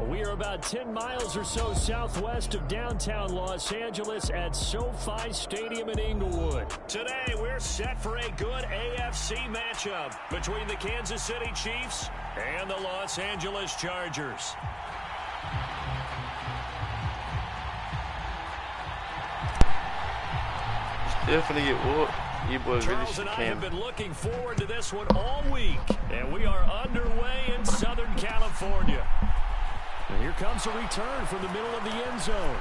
We are about 10 miles or so southwest of downtown Los Angeles at SoFi Stadium in Inglewood. Today, we're set for a good AFC matchup between the Kansas City Chiefs and the Los Angeles Chargers. Definitely get whooped. You boys really Charles and I can. have been looking forward to this one all week, and we are underway in Southern California. And here comes a return from the middle of the end zone.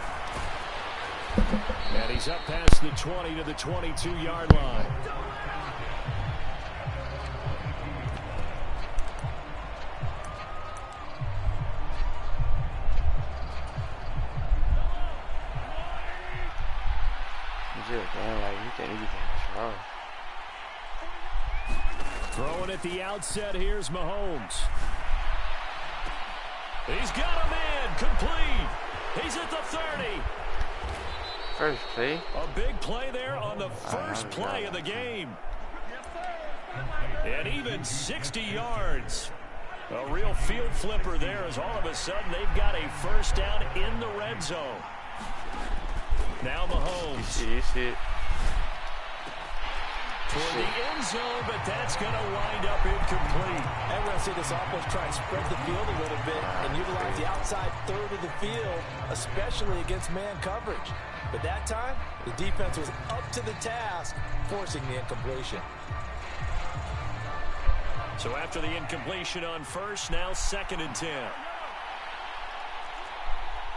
And he's up past the 20 to the 22-yard line. Throwing at the outset, here's Mahomes. He's got a man complete. He's at the 30. First play. A big play there on the first play of the game. And even 60 yards. A real field flipper there as all of a sudden they've got a first down in the red zone. Now Mahomes. You see it. Toward the end zone, but that's going to wind up incomplete. I'm going to see this offense try and spread the field a little bit and utilize the outside third of the field, especially against man coverage. But that time, the defense was up to the task, forcing the incompletion. So after the incompletion on first, now 2nd and 10.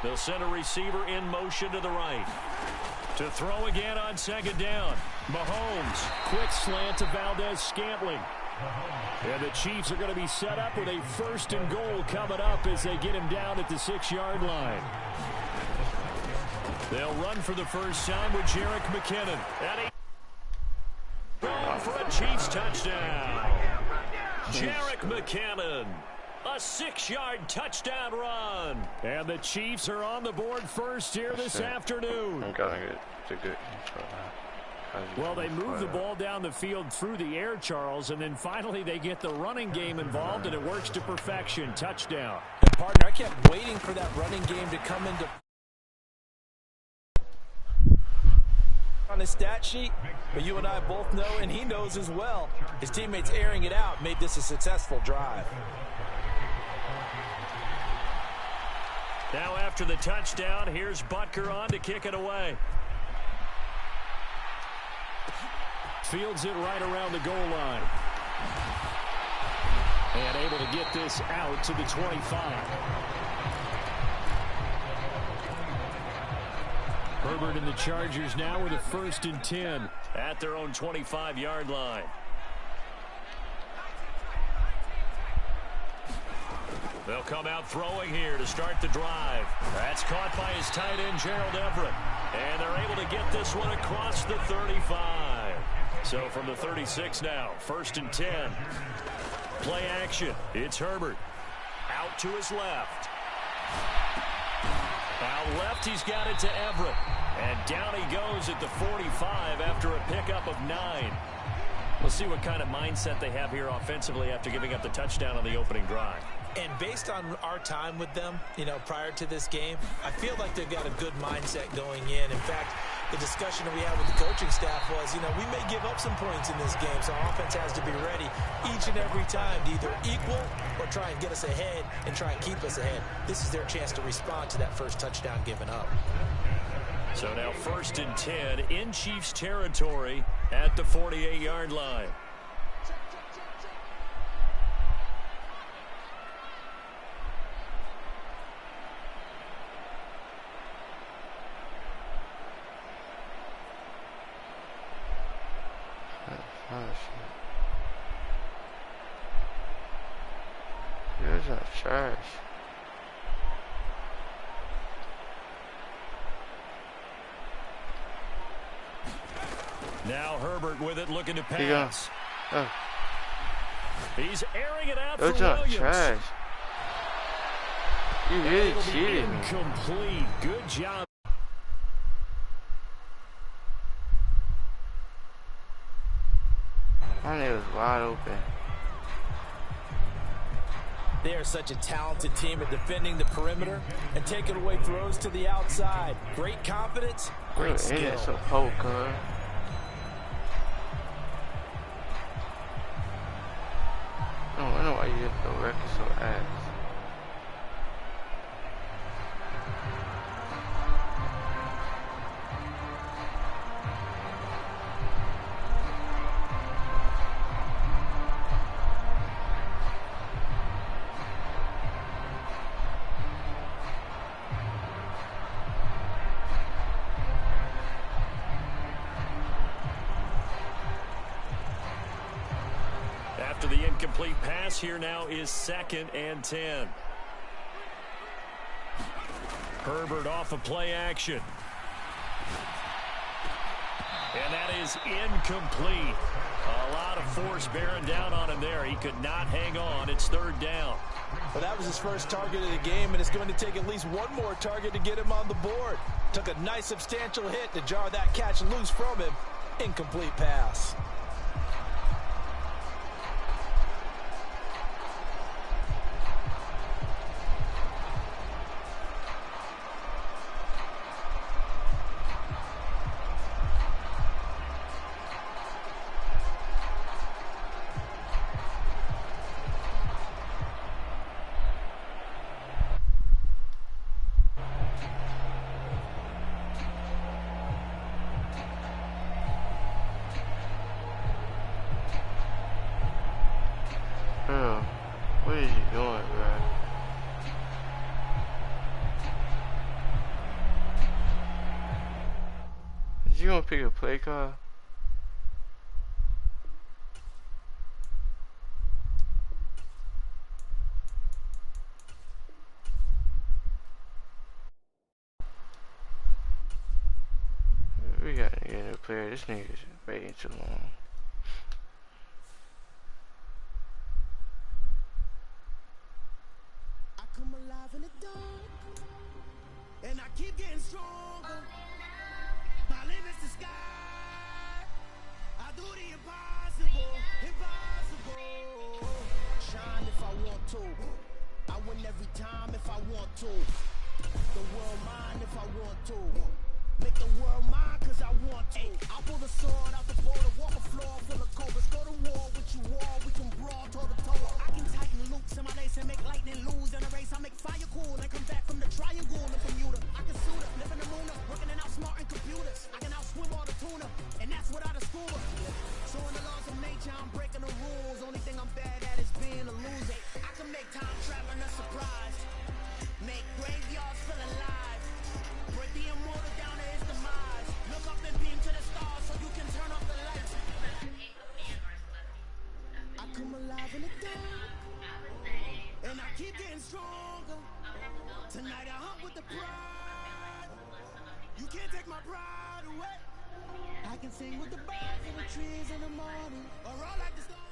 They'll send a receiver in motion to the right. To throw again on 2nd down. Mahomes, quick slant to Valdez-Scantling. And the Chiefs are going to be set up with a 1st and goal coming up as they get him down at the 6-yard line. They'll run for the first time with Jerick McKinnon. And he going for a Chiefs touchdown. Jerick McKinnon. A 6-yard touchdown run. And the Chiefs are on the board first here this afternoon. Well, they move the ball down the field through the air, Charles, and then finally they get the running game involved, and it works to perfection. Touchdown. And partner, I kept waiting for that running game to come into on his stat sheet, but you and I both know, and he knows as well, his teammates airing it out made this a successful drive. Now after the touchdown, here's Butker on to kick it away. Fields it right around the goal line. And able to get this out to the 25. Herbert and the Chargers now with a 1st and 10 at their own 25-yard line. They'll come out throwing here to start the drive. That's caught by his tight end, Gerald Everett. And they're able to get this one across the 35. So from the 36 now, 1st and 10. Play action. It's Herbert. Out to his left. Out left, he's got it to Everett. And down he goes at the 45 after a pickup of 9. We'll see what kind of mindset they have here offensively after giving up the touchdown on the opening drive. And based on our time with them, prior to this game, I feel like they've got a good mindset going in. In fact, the discussion that we had with the coaching staff was, we may give up some points in this game, so our offense has to be ready each and every time to either equal or try and get us ahead and try and keep us ahead. This is their chance to respond to that first touchdown given up. So now 1st and 10 in Chiefs territory at the 48-yard line. Here's a trash. Now Herbert with it, looking to pass. Oh. He's airing it out Those for are Williams. trash. You really cheated me. Incomplete. Good job. My nigga was wide open. They are such a talented team at defending the perimeter and taking away throws to the outside. Great confidence, great skill. It's a poker. I know why you get the record so ass. After the incomplete pass, here now is 2nd and 10. Herbert off of play action. And that is incomplete. A lot of force bearing down on him there. He could not hang on. It's 3rd down. Well, that was his first target of the game, and it's going to take at least one more target to get him on the board. Took a nice substantial hit to jar that catch loose from him. Incomplete pass. Bro, what is you doing, bro? Is you gonna pick a play call? We gotta get a new player. This nigga's waiting too long. Come alive in the dark, and I keep getting stronger. My limit's the sky. I do the impossible, impossible. Shine if I want to. I win every time if I want to. The world mine if I want to. Make the world mine cause I want to. I'll pull the sword out the border, walk a floor full of cobras. Go to war with you all, we can brawl toe to toe. I can tighten loops in my lace and make lightning lose in a race. I make fire cool and come back from the triangle in Bermuda. I can suit up, live in the moon, working and outsmarting computers. I can outswim all the tuna, and that's without a scuba. So in the laws of nature, I'm breaking the rules. Only thing I'm bad at is being a loser. I can make time traveling a surprise, make graveyards feel alive, break the immortal down to his demise. Look up and beam to the stars so you can turn off the lights. I come alive in the dark, and I keep getting stronger. Tonight I hunt with the pride. You can't take my pride away. I can sing with the birds and the trees in the morning, or all like the stars.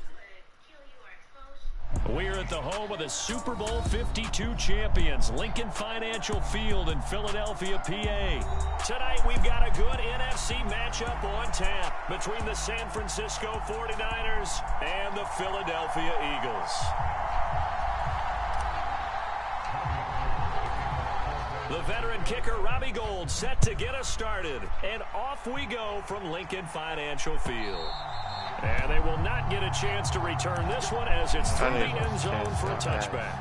We're at the home of the Super Bowl 52 champions, Lincoln Financial Field in Philadelphia, PA. Tonight we've got a good NFC matchup on tap between the San Francisco 49ers and the Philadelphia Eagles. The veteran kicker Robbie Gould set to get us started, and off we go from Lincoln Financial Field. And they will not get a chance to return this one as it's through the end zone for a touchback.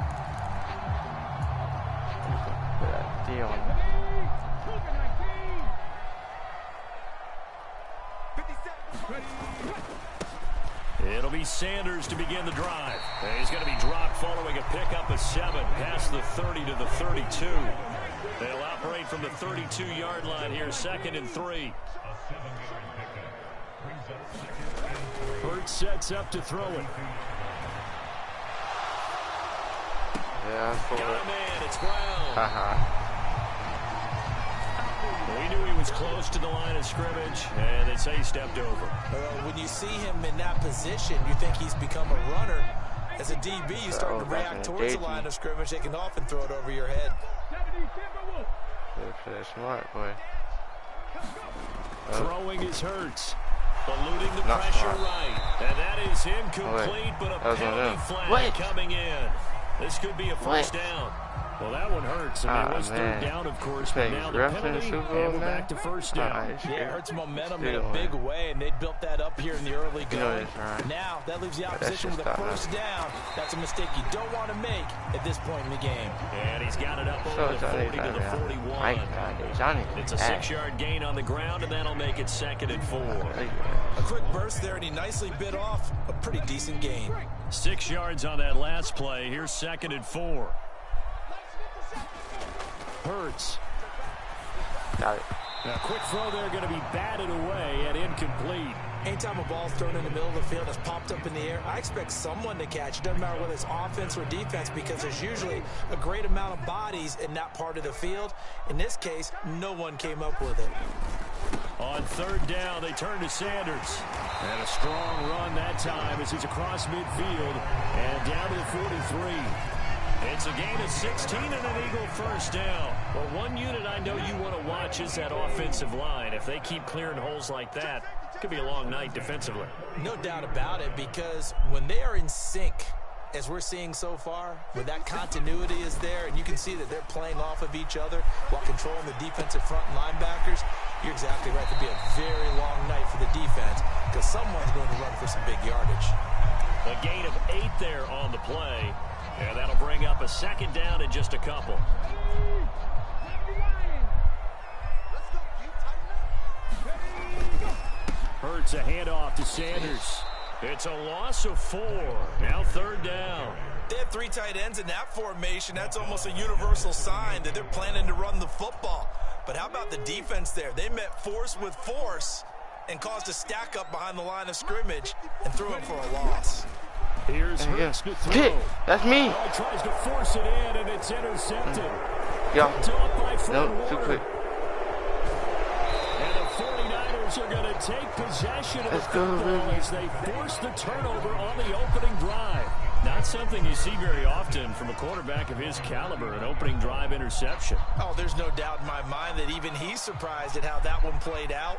It'll be Sanders to begin the drive. And he's going to be dropped following a pickup of 7 past the 30 to the 32. They'll operate from the 32-yard line here, 2nd and 3. Hurts sets up to throw it. Yeah, I got a man, it's Brown. We knew he was close to the line of scrimmage, and they say he stepped over. When you see him in that position, you think he's become a runner. As a DB, you start to react towards the line of scrimmage. They can often throw it over your head. That's smart, boy. Throwing is Hurts. Eluding the pressure right. And that is incomplete, but a penalty flag coming in. This could be a first down. Well, that one hurts. I mean, it was third down, of course, but now the penalty, and we're back to first down. Yeah, it hurts momentum in a big way, and they built that up here in the early going. Now, that leaves the opposition with a first down. That's a mistake you don't want to make at this point in the game. And he's got it up over the 40 to the 41. It's a 6-yard gain on the ground, and that'll make it 2nd and 4. A quick burst there, and he nicely bit off a pretty decent gain. 6 yards on that last play. Here's 2nd and 4. Hurts. Got it. Now, quick throw there going to be batted away and incomplete. Anytime a ball's thrown in the middle of the field, it's popped up in the air, I expect someone to catch. It doesn't matter whether it's offense or defense, because there's usually a great amount of bodies in that part of the field. In this case, no one came up with it. On 3rd down, they turn to Sanders. And a strong run that time as he's across midfield and down to the 43. It's a gain of 16 and an Eagle first down. Well, one unit I know you want to watch is that offensive line. If they keep clearing holes like that, it could be a long night defensively. No doubt about it, because when they are in sync, as we're seeing so far, when that continuity is there, and you can see that they're playing off of each other while controlling the defensive front linebackers, you're exactly right. It could be a very long night for the defense, because someone's going to run for some big yardage. A gain of 8 there on the play. And that'll bring up a 2nd down in just a couple. Hurts a handoff to Sanders. It's a loss of 4. Now 3rd down. They have 3 tight ends in that formation. That's almost a universal sign that they're planning to run the football. But how about the defense there? They met force with force and caused a stack up behind the line of scrimmage and threw him for a loss. Here's Hurts to throw. That's me. Oh, tries to force it in, and it's intercepted. Yo. Nope, too quick. And the 49ers are going to take possession of the football as they force the turnover on the opening drive. Not something you see very often from a quarterback of his caliber, an opening drive interception. Oh, there's no doubt in my mind that even he's surprised at how that one played out.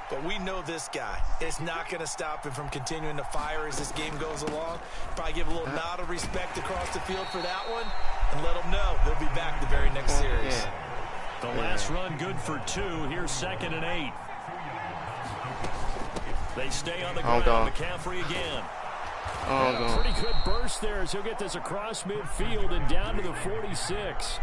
But we know this guy. It's not going to stop him from continuing to fire as this game goes along. Probably give a little nod of respect across the field for that one and let him know they'll be back the very next series. The last run good for 2. Here's 2nd and 8. They stay on the ground. McCaffrey again. A pretty good burst there as he'll get this across midfield and down to the 46.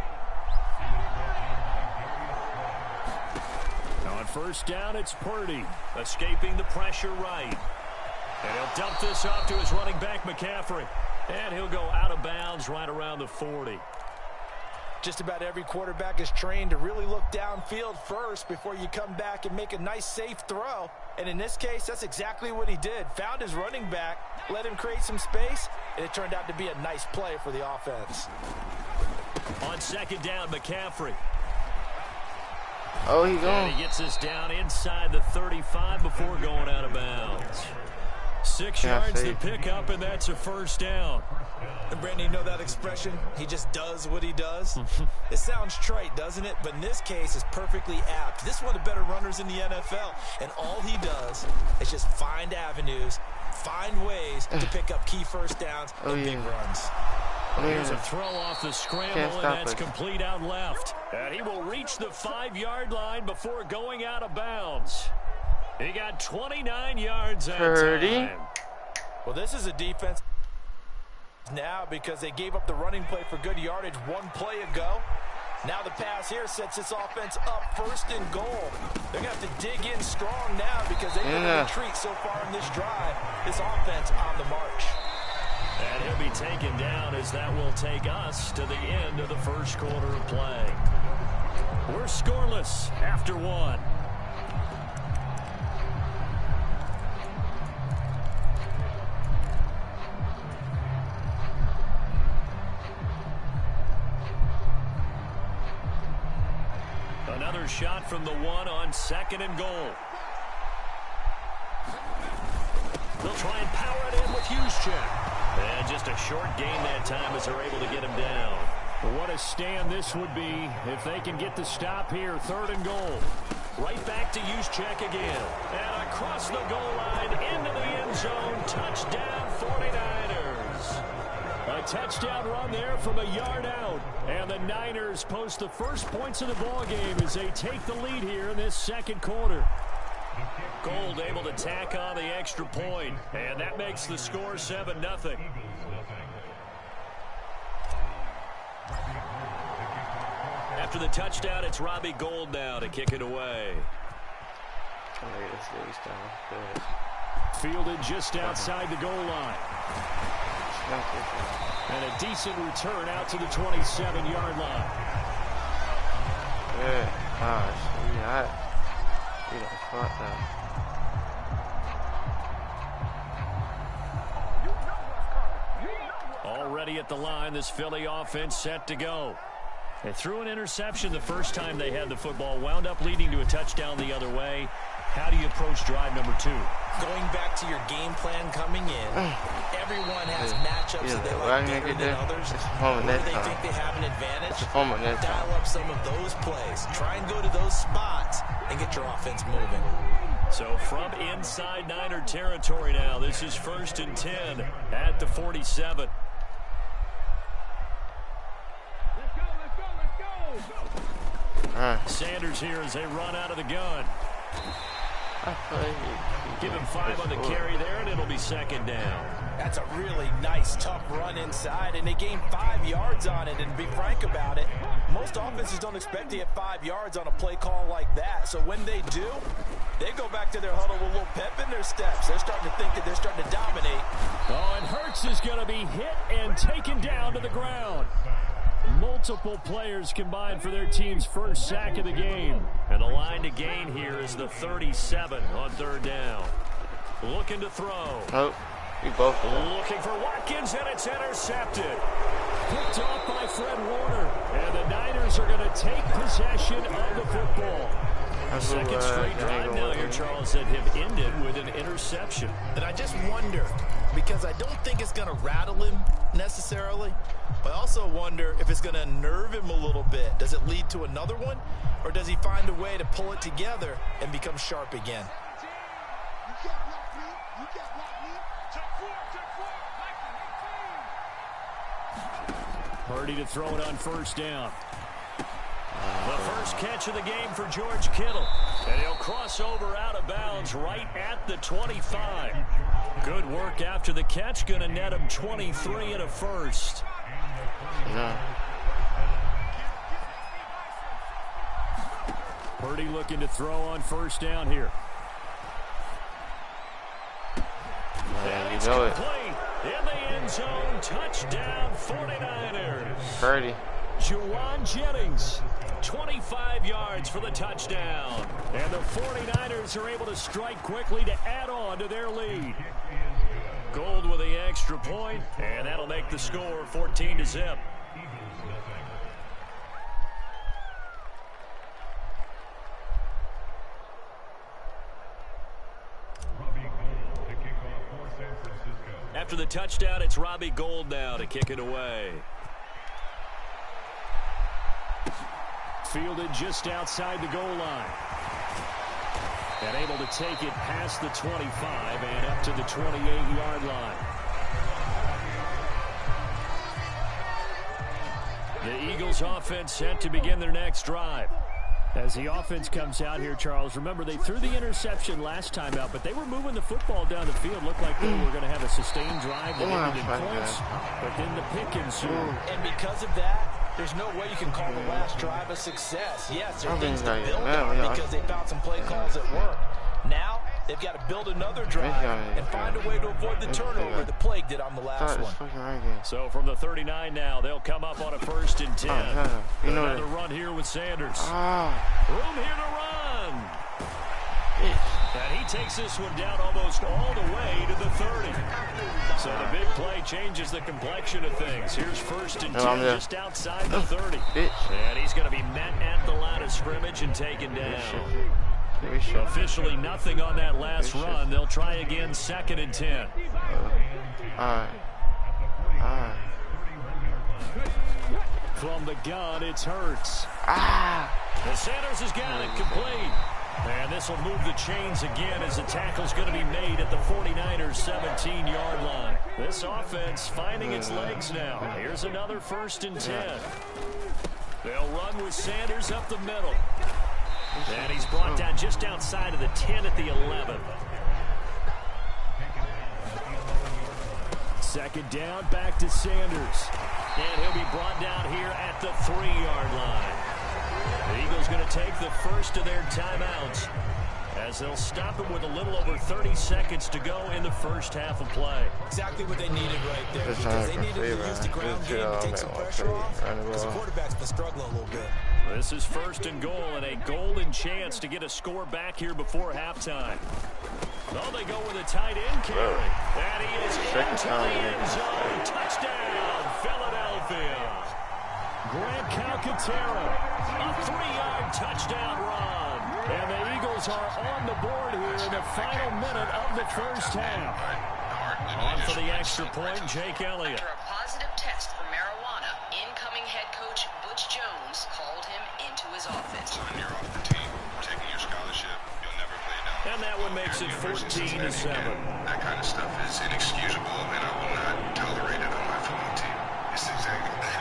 On 1st down, it's Purdy, escaping the pressure right. And he'll dump this off to his running back, McCaffrey. And he'll go out of bounds right around the 40. Just about every quarterback is trained to really look downfield first before you come back and make a nice, safe throw. And in this case, that's exactly what he did. Found his running back, let him create some space, and it turned out to be a nice play for the offense. On 2nd down, McCaffrey. Oh, he's going. And he gets this down inside the 35 before going out of bounds. 6 yards to pick up, and that's a first down. And Brandon, you know that expression? He just does what he does. It sounds trite, doesn't it? But in this case, it's perfectly apt. This is one of the better runners in the NFL. And all he does is just find avenues, find ways to pick up key first downs and big runs. Here's a throw off the scramble, and that's complete out left. And he will reach the 5-yard line before going out of bounds. He got 29 yards that time. Well, this is a defense now because they gave up the running play for good yardage one play ago. Now the pass here sets this offense up 1st and goal. They're going to have to dig in strong now because they've been a retreat so far in this drive. This offense on the march. And he'll be taken down as that will take us to the end of the 1st quarter of play. We're scoreless after 1. Another shot from the 1 on 2nd and goal. They'll try and power it in with Juszczyk. And just a short gain that time as they're able to get him down. What a stand this would be if they can get the stop here. 3rd and goal. Right back to Juszczyk again. And across the goal line into the end zone. Touchdown 49ers. A A touchdown run there from a yard out. And the Niners post the first points of the ball game as they take the lead here in this second quarter. Gold able to tack on the extra point, and that makes the score 7-0. After the touchdown, it's Robbie Gould now to kick it away. Fielded just outside the goal line. And a decent return out to the 27-yard line. Yeah, gosh, we done fucked up. Already at the line, this Philly offense set to go. They threw an interception the first time they had the football, wound up leading to a touchdown the other way. How do you approach drive number 2? Going back to your game plan coming in, everyone has matchups that they like better than others. Where they think they have an advantage, dial up some of those plays. Try and go to those spots and get your offense moving. So from inside Niner territory now, this is 1st and 10 at the 47. Sanders here as they run out of the gun. Give him 5 on the carry there, and it'll be 2nd down. That's a really nice, tough run inside, and they gained 5 yards on it. And to be frank about it, most offenses don't expect to get 5 yards on a play call like that. So when they do, they go back to their huddle with a little pep in their steps. They're starting to think that they're starting to dominate. Oh, and Hurts is going to be hit and taken down to the ground. Multiple players combined for their team's first sack of the game. And the line to gain here is the 37 on 3rd down. Looking to throw. Oh, we both looking for Watkins, and it's intercepted. Picked off by Fred Warner. And the Niners are going to take possession of the football. Second straight drive now here, Charles, that have ended with an interception. And I just wonder, because I don't think it's going to rattle him necessarily, but I also wonder if it's going to unnerve him a little bit. Does it lead to another one, or does he find a way to pull it together and become sharp again? Purdy to throw it on 1st down. The first catch of the game for George Kittle. And he'll cross over out of bounds right at the 25. Good work after the catch. Going to net him 23 and a first. Purdy looking to throw on 1st down here. And it's complete. In the end zone. Touchdown 49ers. Purdy. Juwan Jennings, 25 yards for the touchdown. And the 49ers are able to strike quickly to add on to their lead. Gold with the extra point, and that'll make the score 14-0. After the touchdown, it's Robbie Gould now to kick it away. Fielded just outside the goal line. And able to take it past the 25 and up to the 28-yard line. The Eagles offense set to begin their next drive. As the offense comes out here, Charles, remember they threw the interception last time out, but they were moving the football down the field. Looked like they were going to have a sustained drive that ended in points, but then the pick ensued. And because of that, there's no way you can call the last drive a success. Yes, there are things to build on because they found some play calls that work. Now, they've got to build another drive and find a way to avoid the turnover that plagued it on the last one. So from the 39 now, they'll come up on a 1st and 10. Another run here with Sanders. Room here to run. And he takes this one down almost all the way to the 30. So the big play changes the complexion of things. Here's 1st and 10 just outside the 30. And he's going to be met at the line of scrimmage and taken down. Officially nothing on that last run. They'll try again 2nd and 10. From the gun, it's Hurts. The Sanders has got it complete. And this will move the chains again as the tackle's going to be made at the 49ers' 17-yard line. This offense finding its legs now. Here's another 1st and 10. They'll run with Sanders up the middle. And he's brought down just outside of the 10 at the 11. 2nd down, back to Sanders. And he'll be brought down here at the 3-yard line. The Eagles going to take the first of their timeouts as they'll stop him with a little over 30 seconds to go in the first half of play. Exactly what they needed right there, because they needed to use the ground game to take some pressure off, because the quarterback's been struggling a little bit. This is 1st and goal, and a golden chance to get a score back here before halftime. Oh, they go with a tight end carry. And he is into the end zone. Touchdown, Philadelphia. Grant Calcaterra, a 3-yard touchdown run. And the Eagles are on the board here in the final minute of the first half. On for the extra point, Jake Elliott. After a positive test for marijuana, incoming head coach Butch Jones called him into his office. When you're off the team, taking your scholarship, you'll never play down. And that one makes it 14-7. That kind of stuff is inexcusable, and I will not tolerate it on my football team. It's exactly that.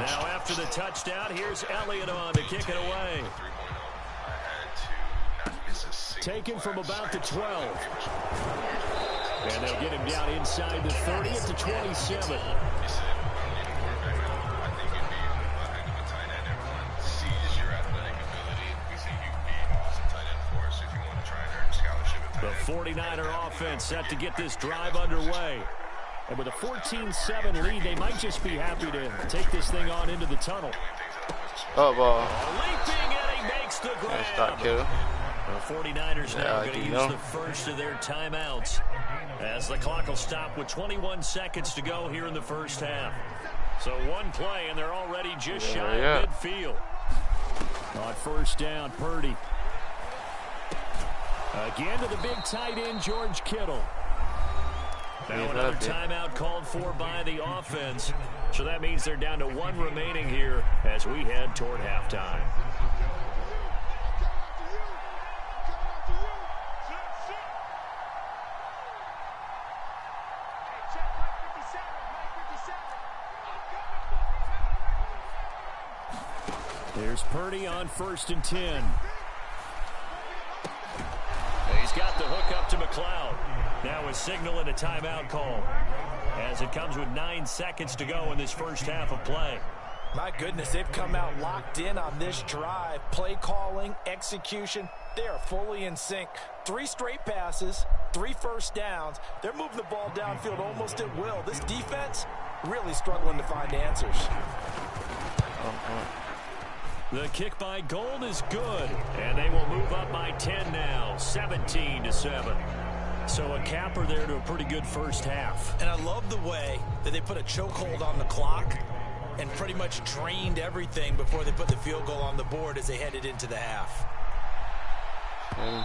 Now after the touchdown, here's Elliott on to kick it away. Taken from about the 12. And they'll get him down inside the 30 at the 27. The 49er offense set to get this drive underway. And with a 14-7 lead, they might just be happy to take this thing on into the tunnel. Ball. Leaping, and he makes the grab. Stop, kid. The 49ers now going to use the first of their timeouts as the clock will stop with 21 seconds to go here in the first half. So one play, and they're already just shy of midfield. On 1st down, Purdy. Again to the big tight end, George Kittle. Now another timeout called for by the offense. So that means they're down to 1 remaining here as we head toward halftime. Here's Purdy on 1st and 10. He's got the hook up to McLeod. Now a signal and a timeout call as it comes with 9 seconds to go in this first half of play. My goodness, they've come out locked in on this drive. Play calling, execution, they are fully in sync. 3 straight passes, 3 first downs. They're moving the ball downfield almost at will. This defense really struggling to find answers. The kick by Gold is good, and they will move up by 10 now, 17-7. So a capper there to a pretty good first half. And I love the way that they put a chokehold on the clock and pretty much drained everything before they put the field goal on the board as they headed into the half. And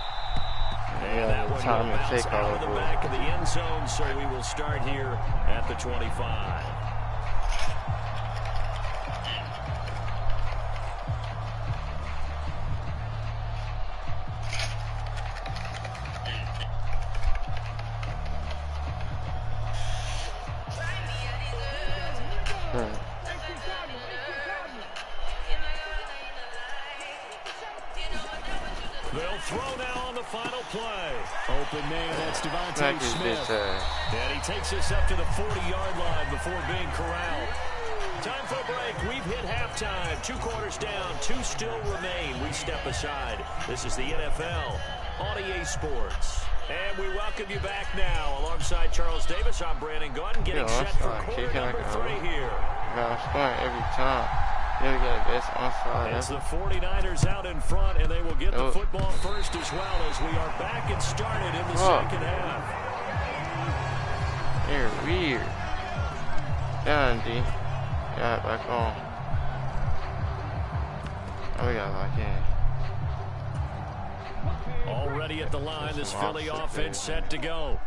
that one will bounce out of the back of the end zone, so we will start here at the 25. They'll throw now on the final play. Open man, that's Devontae Smith. And he takes us up to the 40-yard line before being corralled. Time for a break. We've hit halftime. 2 quarters down, 2 still remain. We step aside. This is the NFL on EA Sports. And we welcome you back now. Alongside Charles Davis, I'm Brandon Gordon, getting set for quarter number 3 here. I'm scoring every time. Never got a best onside. It's the 49ers out in front, and they will get the football first as well as we are back and started in the second half. They're weird. Down, D. Got it back on. Oh, we got it back in. Already at the line, this Philly offense set to go.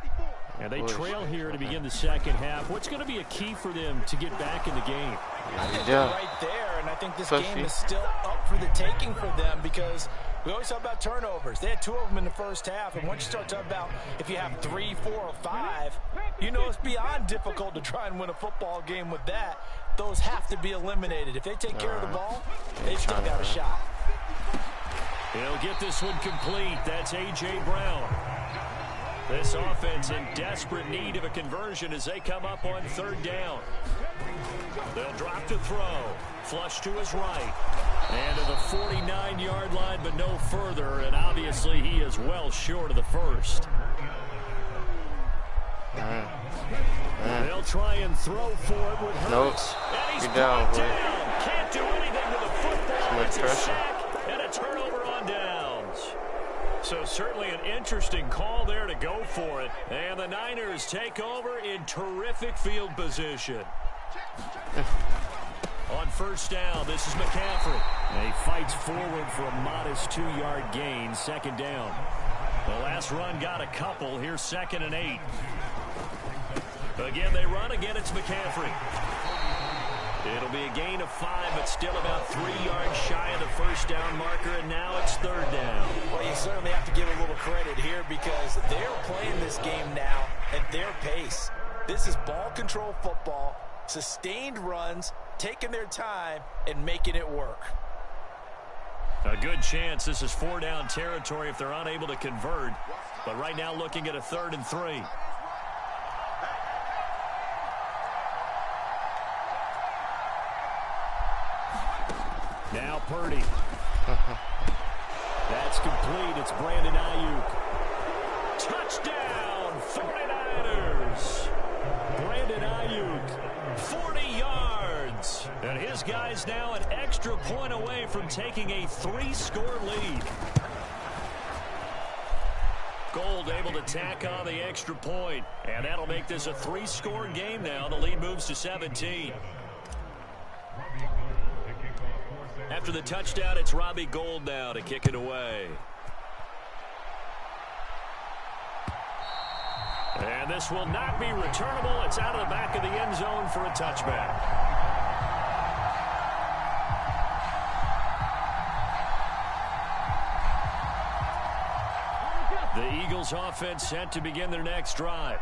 And they trail here to begin the second half. What's going to be a key for them to get back in the game? I think they're right there, and I think this game is still up for the taking for them because We always talk about turnovers. They had 2 of them in the first half, and once you start talking about if you have 3, 4, or 5, you know it's beyond difficult to try and win a football game with that. Those have to be eliminated. If they take care of the ball, they've still got a shot. He'll get this one complete. That's A.J. Brown. This offense in desperate need of a conversion as they come up on 3rd down. They'll drop to throw. Flush to his right. And to the 49-yard line, but no further. And obviously he is well short of the first. They'll try and throw for it with Hurts. And he's brought down. Can't do anything with the football. It's a sack and a turnover on downs. So certainly an interesting call there to go for it. And the Niners take over in terrific field position. On 1st down, this is McCaffrey. And he fights forward for a modest 2-yard gain. 2nd down. The last run got a couple. Here's 2nd and 8. Again, they run. Again, it's McCaffrey. It'll be a gain of 5, but still about 3 yards shy of the 1st down marker, and now it's 3rd down. Well, you certainly have to give a little credit here because they're playing this game now at their pace. This is ball control football, sustained runs, taking their time, and making it work. A good chance this is 4-down territory if they're unable to convert, but right now looking at a 3rd and 3. Now Purdy. That's complete. It's Brandon Ayuk. Touchdown, 49ers. Brandon Ayuk, 40 yards. And his guy's now an extra point away from taking a 3-score lead. Gold able to tack on the extra point. And that'll make this a 3-score game now. The lead moves to 17. After the touchdown, it's Robbie Gould now to kick it away. And this will not be returnable. It's out of the back of the end zone for a touchback. The Eagles offense set to begin their next drive.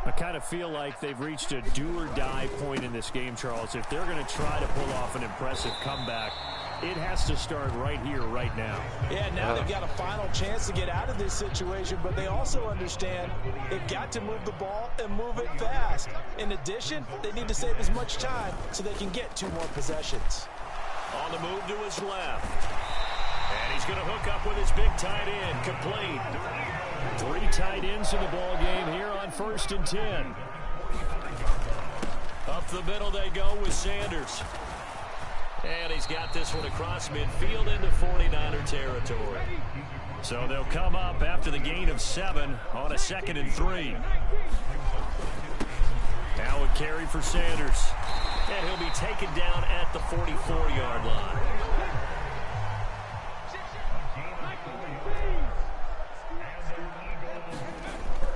I kind of feel like they've reached a do-or-die point in this game, Charles. If they're going to try to pull off an impressive comeback, it has to start right here, right now. Yeah, now they've got a final chance to get out of this situation, but they also understand they've got to move the ball and move it fast. In addition, they need to save as much time so they can get 2 more possessions. On the move to his left. And he's going to hook up with his big tight end, complete. 3 tight ends in the ball game here on 1st and 10. Up the middle they go with Sanders. And he's got this one across midfield into 49er territory. So they'll come up after the gain of 7 on a 2nd and 3. Now a carry for Sanders. And he'll be taken down at the 44-yard line.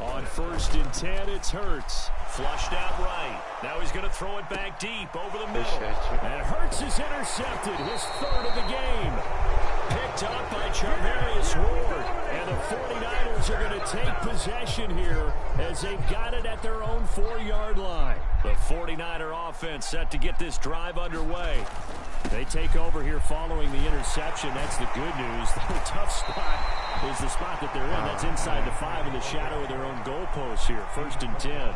On 1st and 10, it's Hurts. Flushed out right. Now he's going to throw it back deep over the middle. And Hurts is intercepted. His 3rd of the game. Picked up by Charvarius Ward. And the 49ers are going to take possession here as they've got it at their own 4-yard line. The 49er offense set to get this drive underway. They take over here following the interception. That's the good news. The tough spot is the spot that they're in. That's inside the 5 in the shadow of their own goalposts here. 1st and 10.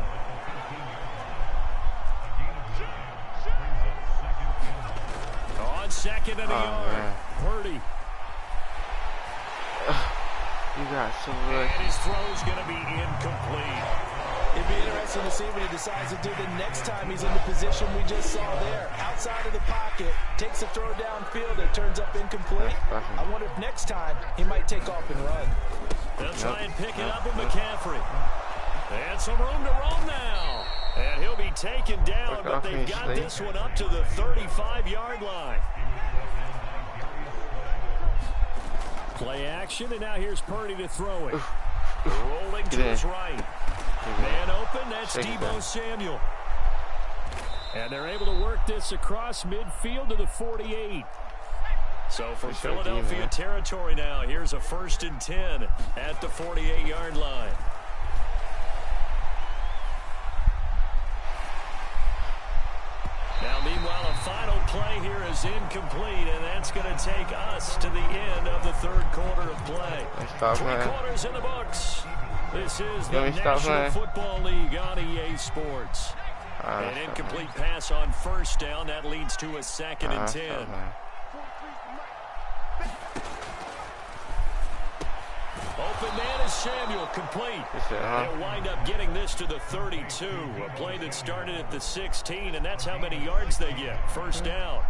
On 2nd and a yard. Man. Purdy. You got so good. And his throw's going to be incomplete. It'd be interesting to see what he decides to do the next time he's in the position we just saw there. Outside of the pocket, takes a throw downfield, it turns up incomplete. I wonder if next time he might take off and run. They'll try and pick it up with McCaffrey. And some room to roam now. And he'll be taken down, but they've got this one up to the 35-yard line. Play action, and now here's Purdy to throw it. Rolling to his right. Man open, that's Deebo Samuel. And they're able to work this across midfield to the 48. So from Philadelphia territory now, here's a 1st and 10 at the 48-yard line. Now, meanwhile, a final play here is incomplete, and that's going to take us to the end of the 3rd quarter of play. 3 quarters in the books. This is the National Football League on EA Sports. An incomplete pass on 1st down. That leads to a 2nd and 10. Open man is Samuel, complete. They'll wind up getting this to the 32. A play that started at the 16, and that's how many yards they get. 1st down.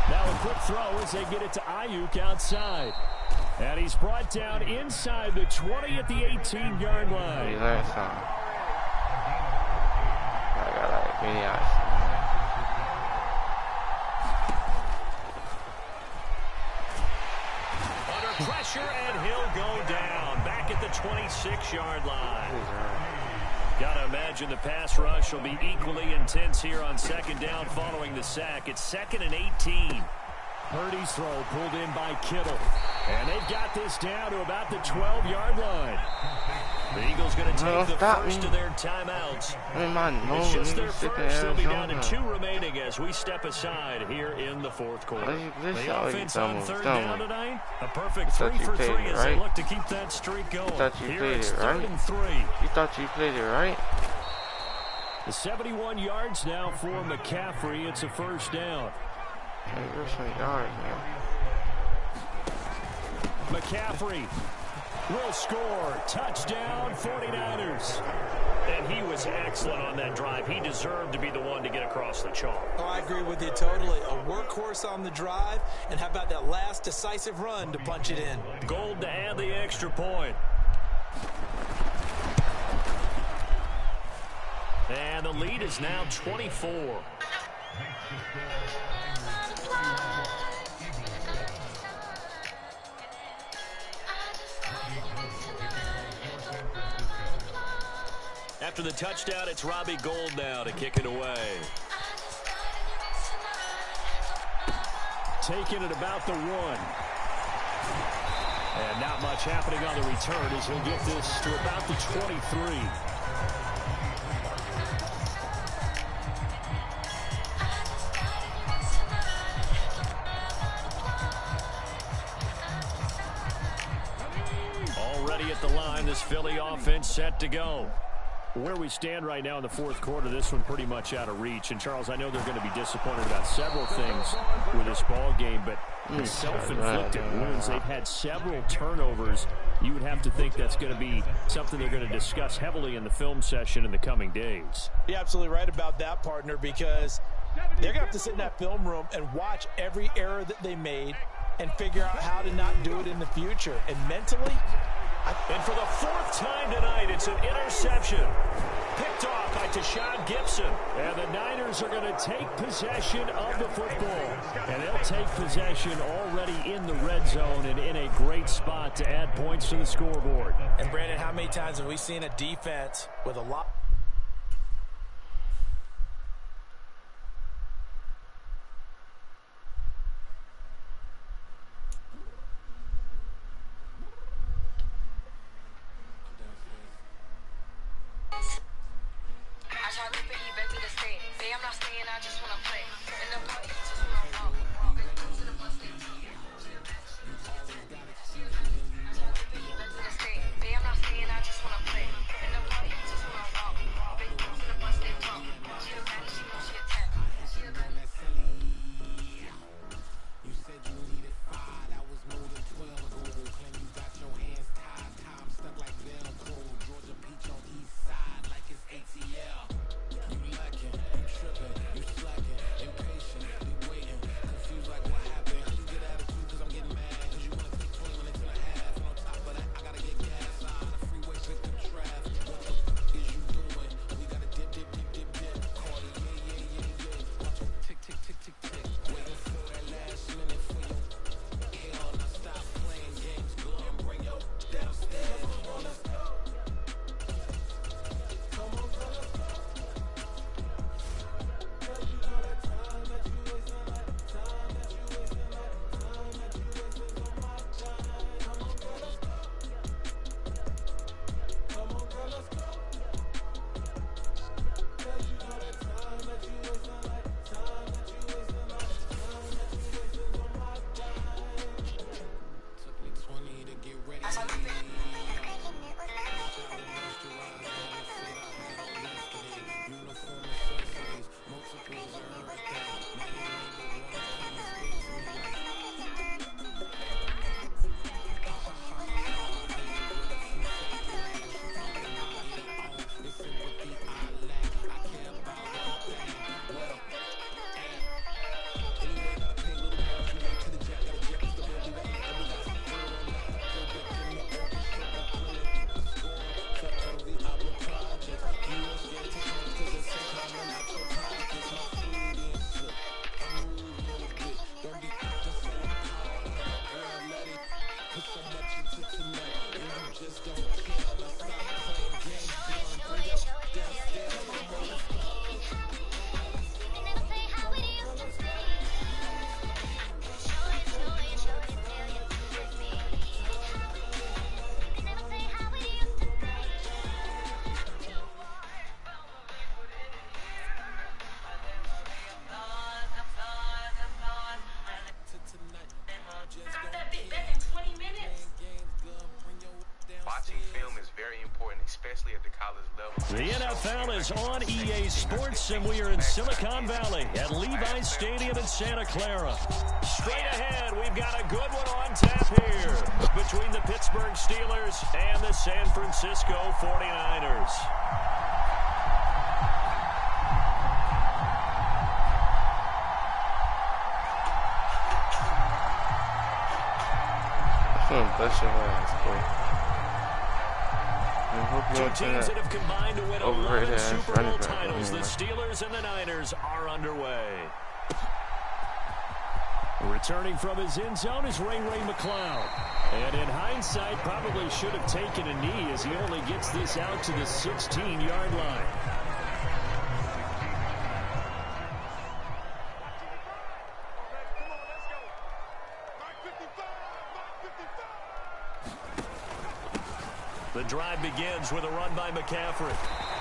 Now a quick throw as they get it to Ayuk outside. And he's brought down inside the 20 at the 18-yard line. Under pressure, and he'll go down. Back at the 26-yard line. Got to imagine the pass rush will be equally intense here on 2nd down following the sack. It's 2nd and 18. Purdy's throw pulled in by Kittle. And they've got this down to about the 12-yard line. The Eagles going to take the first of their timeouts. It's just their first. They'll be down to 2 remaining as we step aside here in the 4th quarter. The offense on 3rd down tonight, a perfect 3 for 3 as they look to keep that streak going. Here it's 3rd and 3. You thought you played it right? The 71 yards now for McCaffrey. It's a 1st down. McCaffrey will score. Touchdown, 49ers. And he was excellent on that drive. He deserved to be the one to get across the chalk. Oh, I agree with you totally. A workhorse on the drive. And how about that last decisive run to punch it in? Gold to add the extra point. And the lead is now 24. After the touchdown, it's Robbie Gould now to kick it away. Taking it about the 1. And not much happening on the return as he'll get this to about the 23. Already at the line, this Philly offense set to go. Where we stand right now in the 4th quarter, this one pretty much out of reach. And, Charles, I know they're going to be disappointed about several things with this ball game, but the self-inflicted wounds, they've had several turnovers. You would have to think that's going to be something they're going to discuss heavily in the film session in the coming days. You're absolutely right about that, partner, because they're going to have to sit in that film room and watch every error that they made and figure out how to not do it in the future. And mentally, and for the 4th time tonight, it's an interception. Picked off by Tashawn Gibson. And the Niners are going to take possession of the football. And they'll take possession already in the red zone and in a great spot to add points to the scoreboard. And, Brandon, how many times have we seen a defense with a lot... especially at the college level. The NFL is on EA Sports, and we are in Silicon Valley at Levi's Stadium in Santa Clara. Straight ahead, we've got a good one on tap here between the Pittsburgh Steelers and the San Francisco 49ers. Bless your ass, boy. Two teams that have combined to win 11 Super Bowl titles. The Steelers and the Niners are underway. Returning from his end zone is Ray McCloud. And in hindsight, probably should have taken a knee as he only gets this out to the 16-yard line. The drive begins with a run by McCaffrey.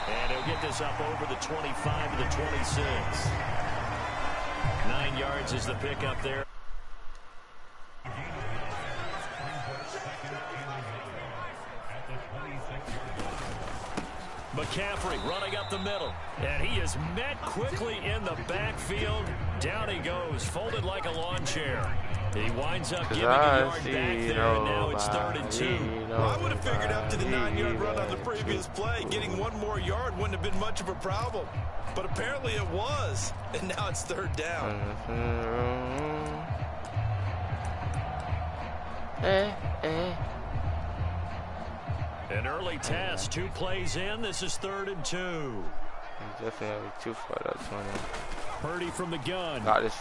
And he'll get this up over the 25 to the 26. 9 yards is the pickup there. McCaffrey running up the middle. And he is met quickly in the backfield. Down he goes, folded like a lawn chair. He winds up giving a yard back there, and now it's 3rd and 2. Well, I would have figured after the 9-yard run on the previous play, getting one more yard wouldn't have been much of a problem. But apparently it was, and now it's 3rd down. An early test, 2 plays in. This is 3rd and 2. He's definitely too far up 20. Purdy from the gun. Got this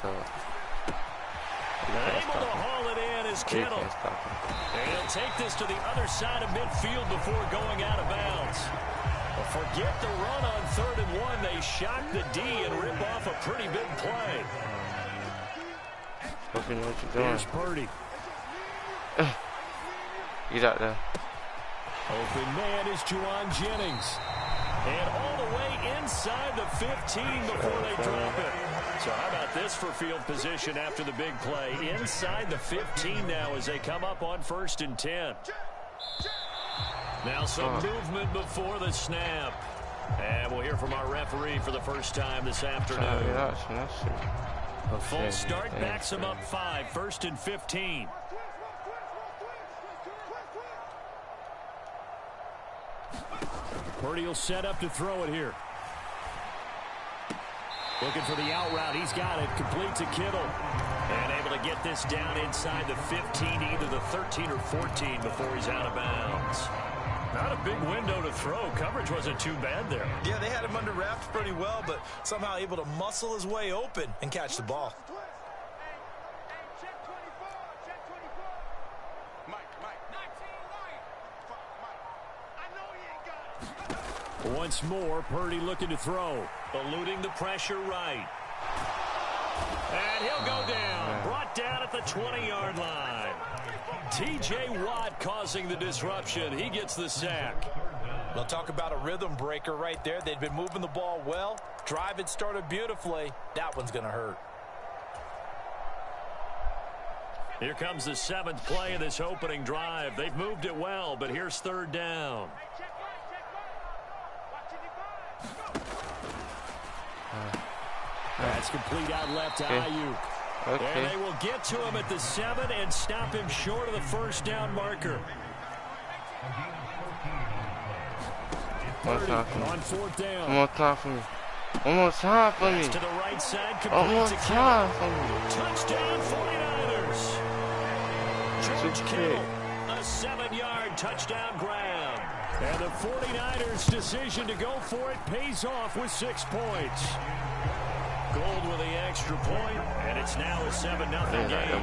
Able to haul it in is Kittle. And he'll take this to the other side of midfield before going out of bounds. Forget the run on 3rd and 1. They shock the D and rip off a pretty big play. What you know what you're doing. Here's Purdy. Get out there. Open man is Juwan Jennings. And all the way inside the 15 before they drop it. So how about this for field position after the big play? Inside the 15 now as they come up on 1st and 10. Now some movement before the snap. And we'll hear from our referee for the first time this afternoon. A full start backs him up 5, 1st and 15. Purdy will set up to throw it here. Looking for the out route. He's got it. Complete to Kittle. And able to get this down inside the 15, either the 13 or 14 before he's out of bounds. Not a big window to throw. Coverage wasn't too bad there. Yeah, they had him under wraps pretty well, but somehow able to muscle his way open and catch the ball. Once more, Purdy looking to throw. Eluding the pressure right. And he'll go down. Brought down at the 20-yard line. T.J. Watt causing the disruption. He gets the sack. We'll talk about a rhythm breaker right there. They'd been moving the ball well. Drive had started beautifully. That one's going to hurt. Here comes the 7th play of this opening drive. They've moved it well, but here's 3rd down. That's complete out left to Ayuk. And they will get to him at the 7 and stop him short of the 1st down marker. Purdy on 4th down. One more time for me. One more time for me. To the right side, one more time for me. Touchdown 49ers. George Kittle, a 7-yard touchdown grab. And the 49ers' decision to go for it pays off with 6 points. Gold with the extra point, and it's now a 7-0 game.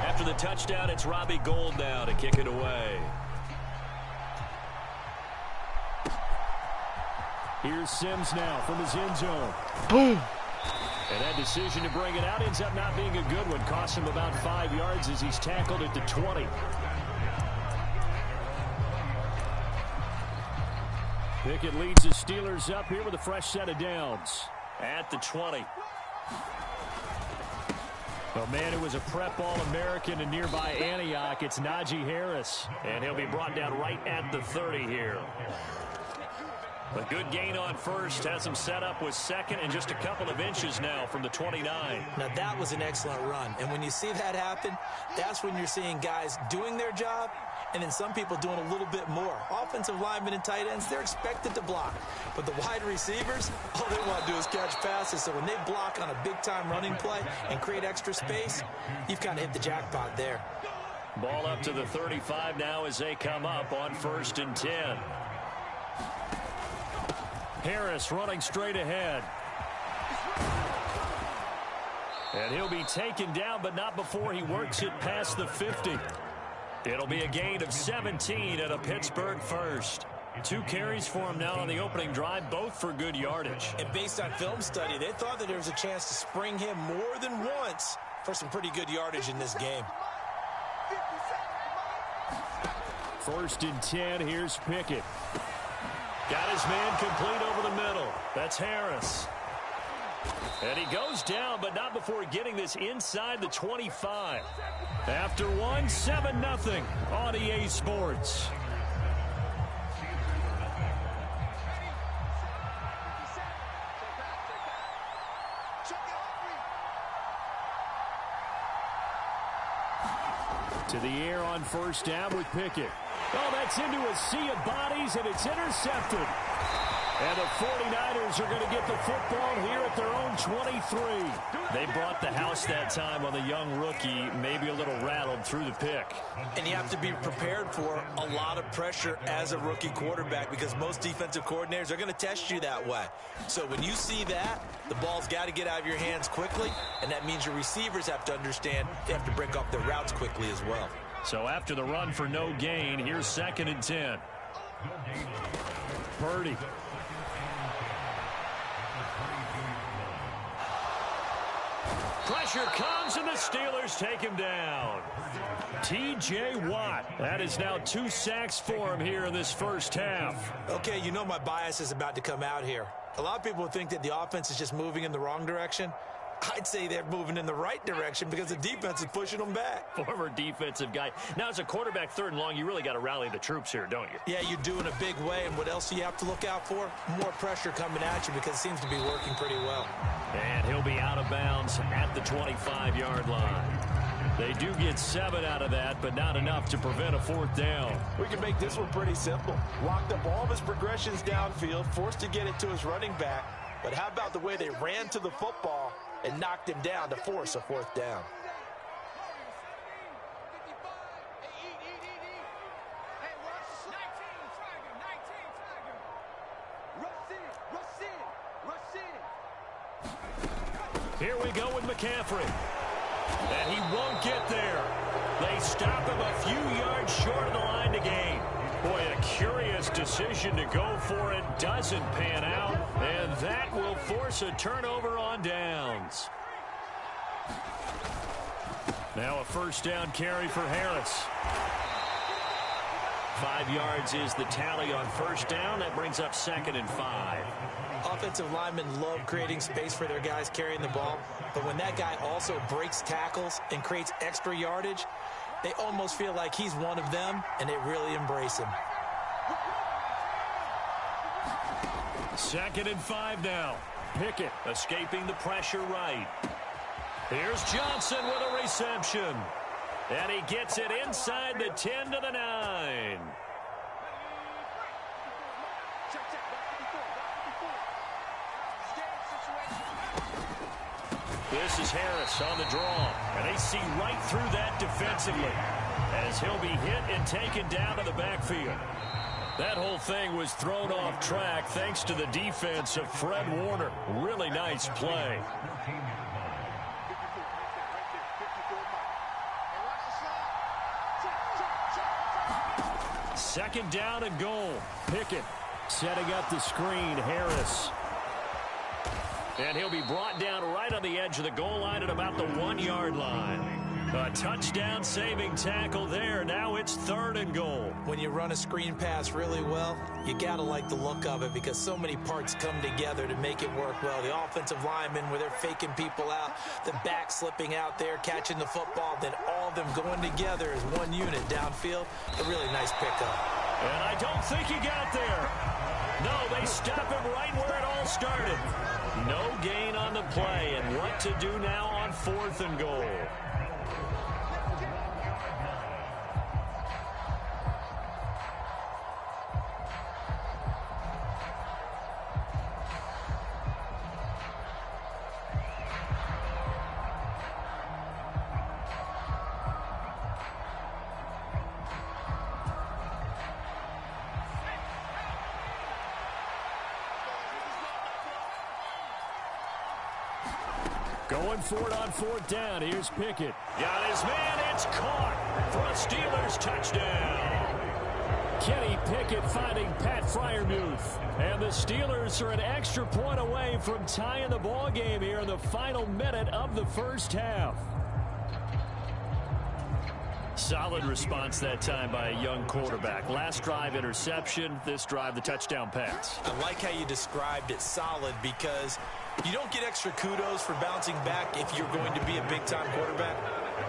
After the touchdown, it's Robbie Gould now to kick it away. Here's Sims now from his end zone. Boom. And that decision to bring it out ends up not being a good one. Costs him about 5 yards as he's tackled at the 20. Pickett leads the Steelers up here with a fresh set of downs at the 20. A A man who was a prep All-American in nearby Antioch, it's Najee Harris. And he'll be brought down right at the 30 here. A good gain on first, has him set up with second and just a couple of inches now from the 29. Now that was an excellent run. And when you see that happen, that's when you're seeing guys doing their job and then some people doing a little bit more. Offensive linemen and tight ends, they're expected to block. But the wide receivers, all they want to do is catch passes. So when they block on a big-time running play and create extra space, you've kind of hit the jackpot there. Ball up to the 35 now as they come up on 1st and 10. Harris running straight ahead. And he'll be taken down, but not before he works it past the 50. It'll be a gain of 17 and a Pittsburgh first. 2 carries for him now on the opening drive, both for good yardage. And based on film study, they thought that there was a chance to spring him more than once for some pretty good yardage in this game. 1st and 10, here's Pickett. Got his man complete over the middle. That's Harris. And he goes down, but not before getting this inside the 25. After one, 7-0 on EA Sports. To the air on 1st down with Pickett. Oh, that's into a sea of bodies, and it's intercepted. And the 49ers are going to get the football here at their own 23. They brought the house that time on the young rookie, maybe a little rattled through the pick. And you have to be prepared for a lot of pressure as a rookie quarterback because most defensive coordinators are going to test you that way. So when you see that, the ball's got to get out of your hands quickly, and that means your receivers have to understand they have to break off their routes quickly as well. So after the run for no gain, here's 2nd and 10. Purdy. Pressure comes, and the Steelers take him down. T.J. Watt. That is now 2 sacks for him here in this first half. Okay, you know my bias is about to come out here. A lot of people think that the offense is just moving in the wrong direction. I'd say they're moving in the right direction because the defense is pushing them back. Former defensive guy. Now, as a quarterback 3rd and long, you really got to rally the troops here, don't you? Yeah, you do in a big way. And what else do you have to look out for? More pressure coming at you because it seems to be working pretty well. And he'll be out of bounds at the 25-yard line. They do get 7 out of that, but not enough to prevent a 4th down. We can make this one pretty simple. Locked up all of his progressions downfield, forced to get it to his running back. But how about the way they ran to the football and knocked him down to force a 4th down? Here we go with McCaffrey. And he won't get there. They stop him a few yards short of the line to gain. Boy, a curious decision to go for it. Doesn't pan out. And that will force a turnover on downs. Now a 1st down carry for Harris. 5 yards is the tally on 1st down. That brings up 2nd and 5. Offensive linemen love creating space for their guys carrying the ball. But when that guy also breaks tackles and creates extra yardage, they almost feel like he's one of them, and they really embrace him. 2nd and 5 now. Pickett escaping the pressure right. Here's Johnson with a reception. And he gets it inside the 10 to the 9. This is Harris on the draw. And they see right through that defensively as he'll be hit and taken down to the backfield. That whole thing was thrown off track thanks to the defense of Fred Warner. Really nice play. 2nd down and goal. Pickett setting up the screen. Harris. And he'll be brought down right on the edge of the goal line at about the 1-yard line. A touchdown-saving tackle there. Now it's 3rd and goal. When you run a screen pass really well, you got to like the look of it because so many parts come together to make it work well. The offensive linemen where they're faking people out, the back slipping out there, catching the football, then all of them going together as one unit downfield. A really nice pickup. And I don't think he got there. No, they stop him right where it all started. No gain on the play, and what to do now on 4th and goal. Going for it on 4th down. Here's Pickett. Got his man. It's caught for a Steelers touchdown. Kenny Pickett finding Pat Freiermuth. And the Steelers are an extra point away from tying the ball game here in the final minute of the first half. Solid response that time by a young quarterback. Last drive interception. This drive the touchdown pass. I like how you described it, solid, because you don't get extra kudos for bouncing back if you're going to be a big-time quarterback.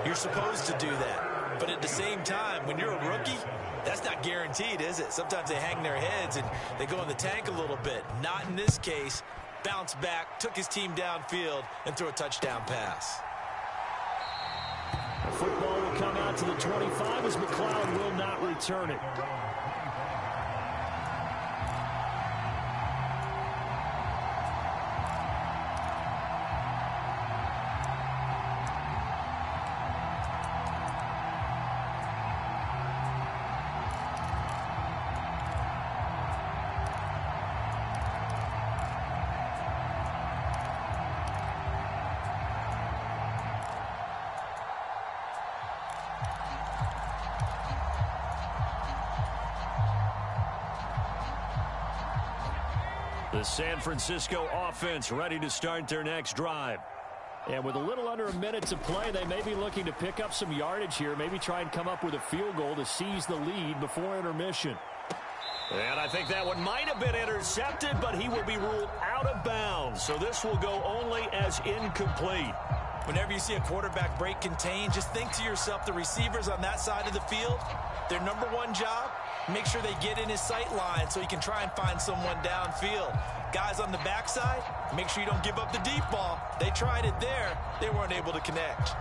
You're supposed to do that. But at the same time, when you're a rookie, that's not guaranteed, is it? Sometimes they hang their heads and they go in the tank a little bit. Not in this case. Bounce back, took his team downfield, and threw a touchdown pass. The football will come out to the 25 as McLeod will not return it. The San Francisco offense ready to start their next drive. And with a little under a minute to play, they may be looking to pick up some yardage here, maybe try and come up with a field goal to seize the lead before intermission. And I think that one might have been intercepted, but he will be ruled out of bounds. So this will go only as incomplete. Whenever you see a quarterback break contain, just think to yourself, the receivers on that side of the field, their number one job, make sure they get in his sight line so he can try and find someone downfield. Guys on the backside, make sure you don't give up the deep ball. They tried it there. They weren't able to connect.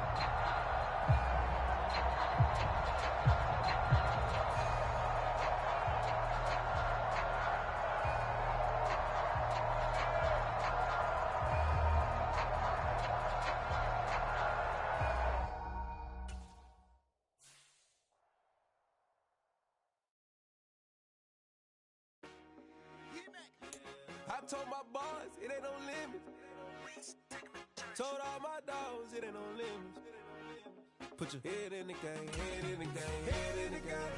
I told my boys it ain't no limit. Told all my dogs it ain't no limit. Put your head in the game, head in the game, head in the game.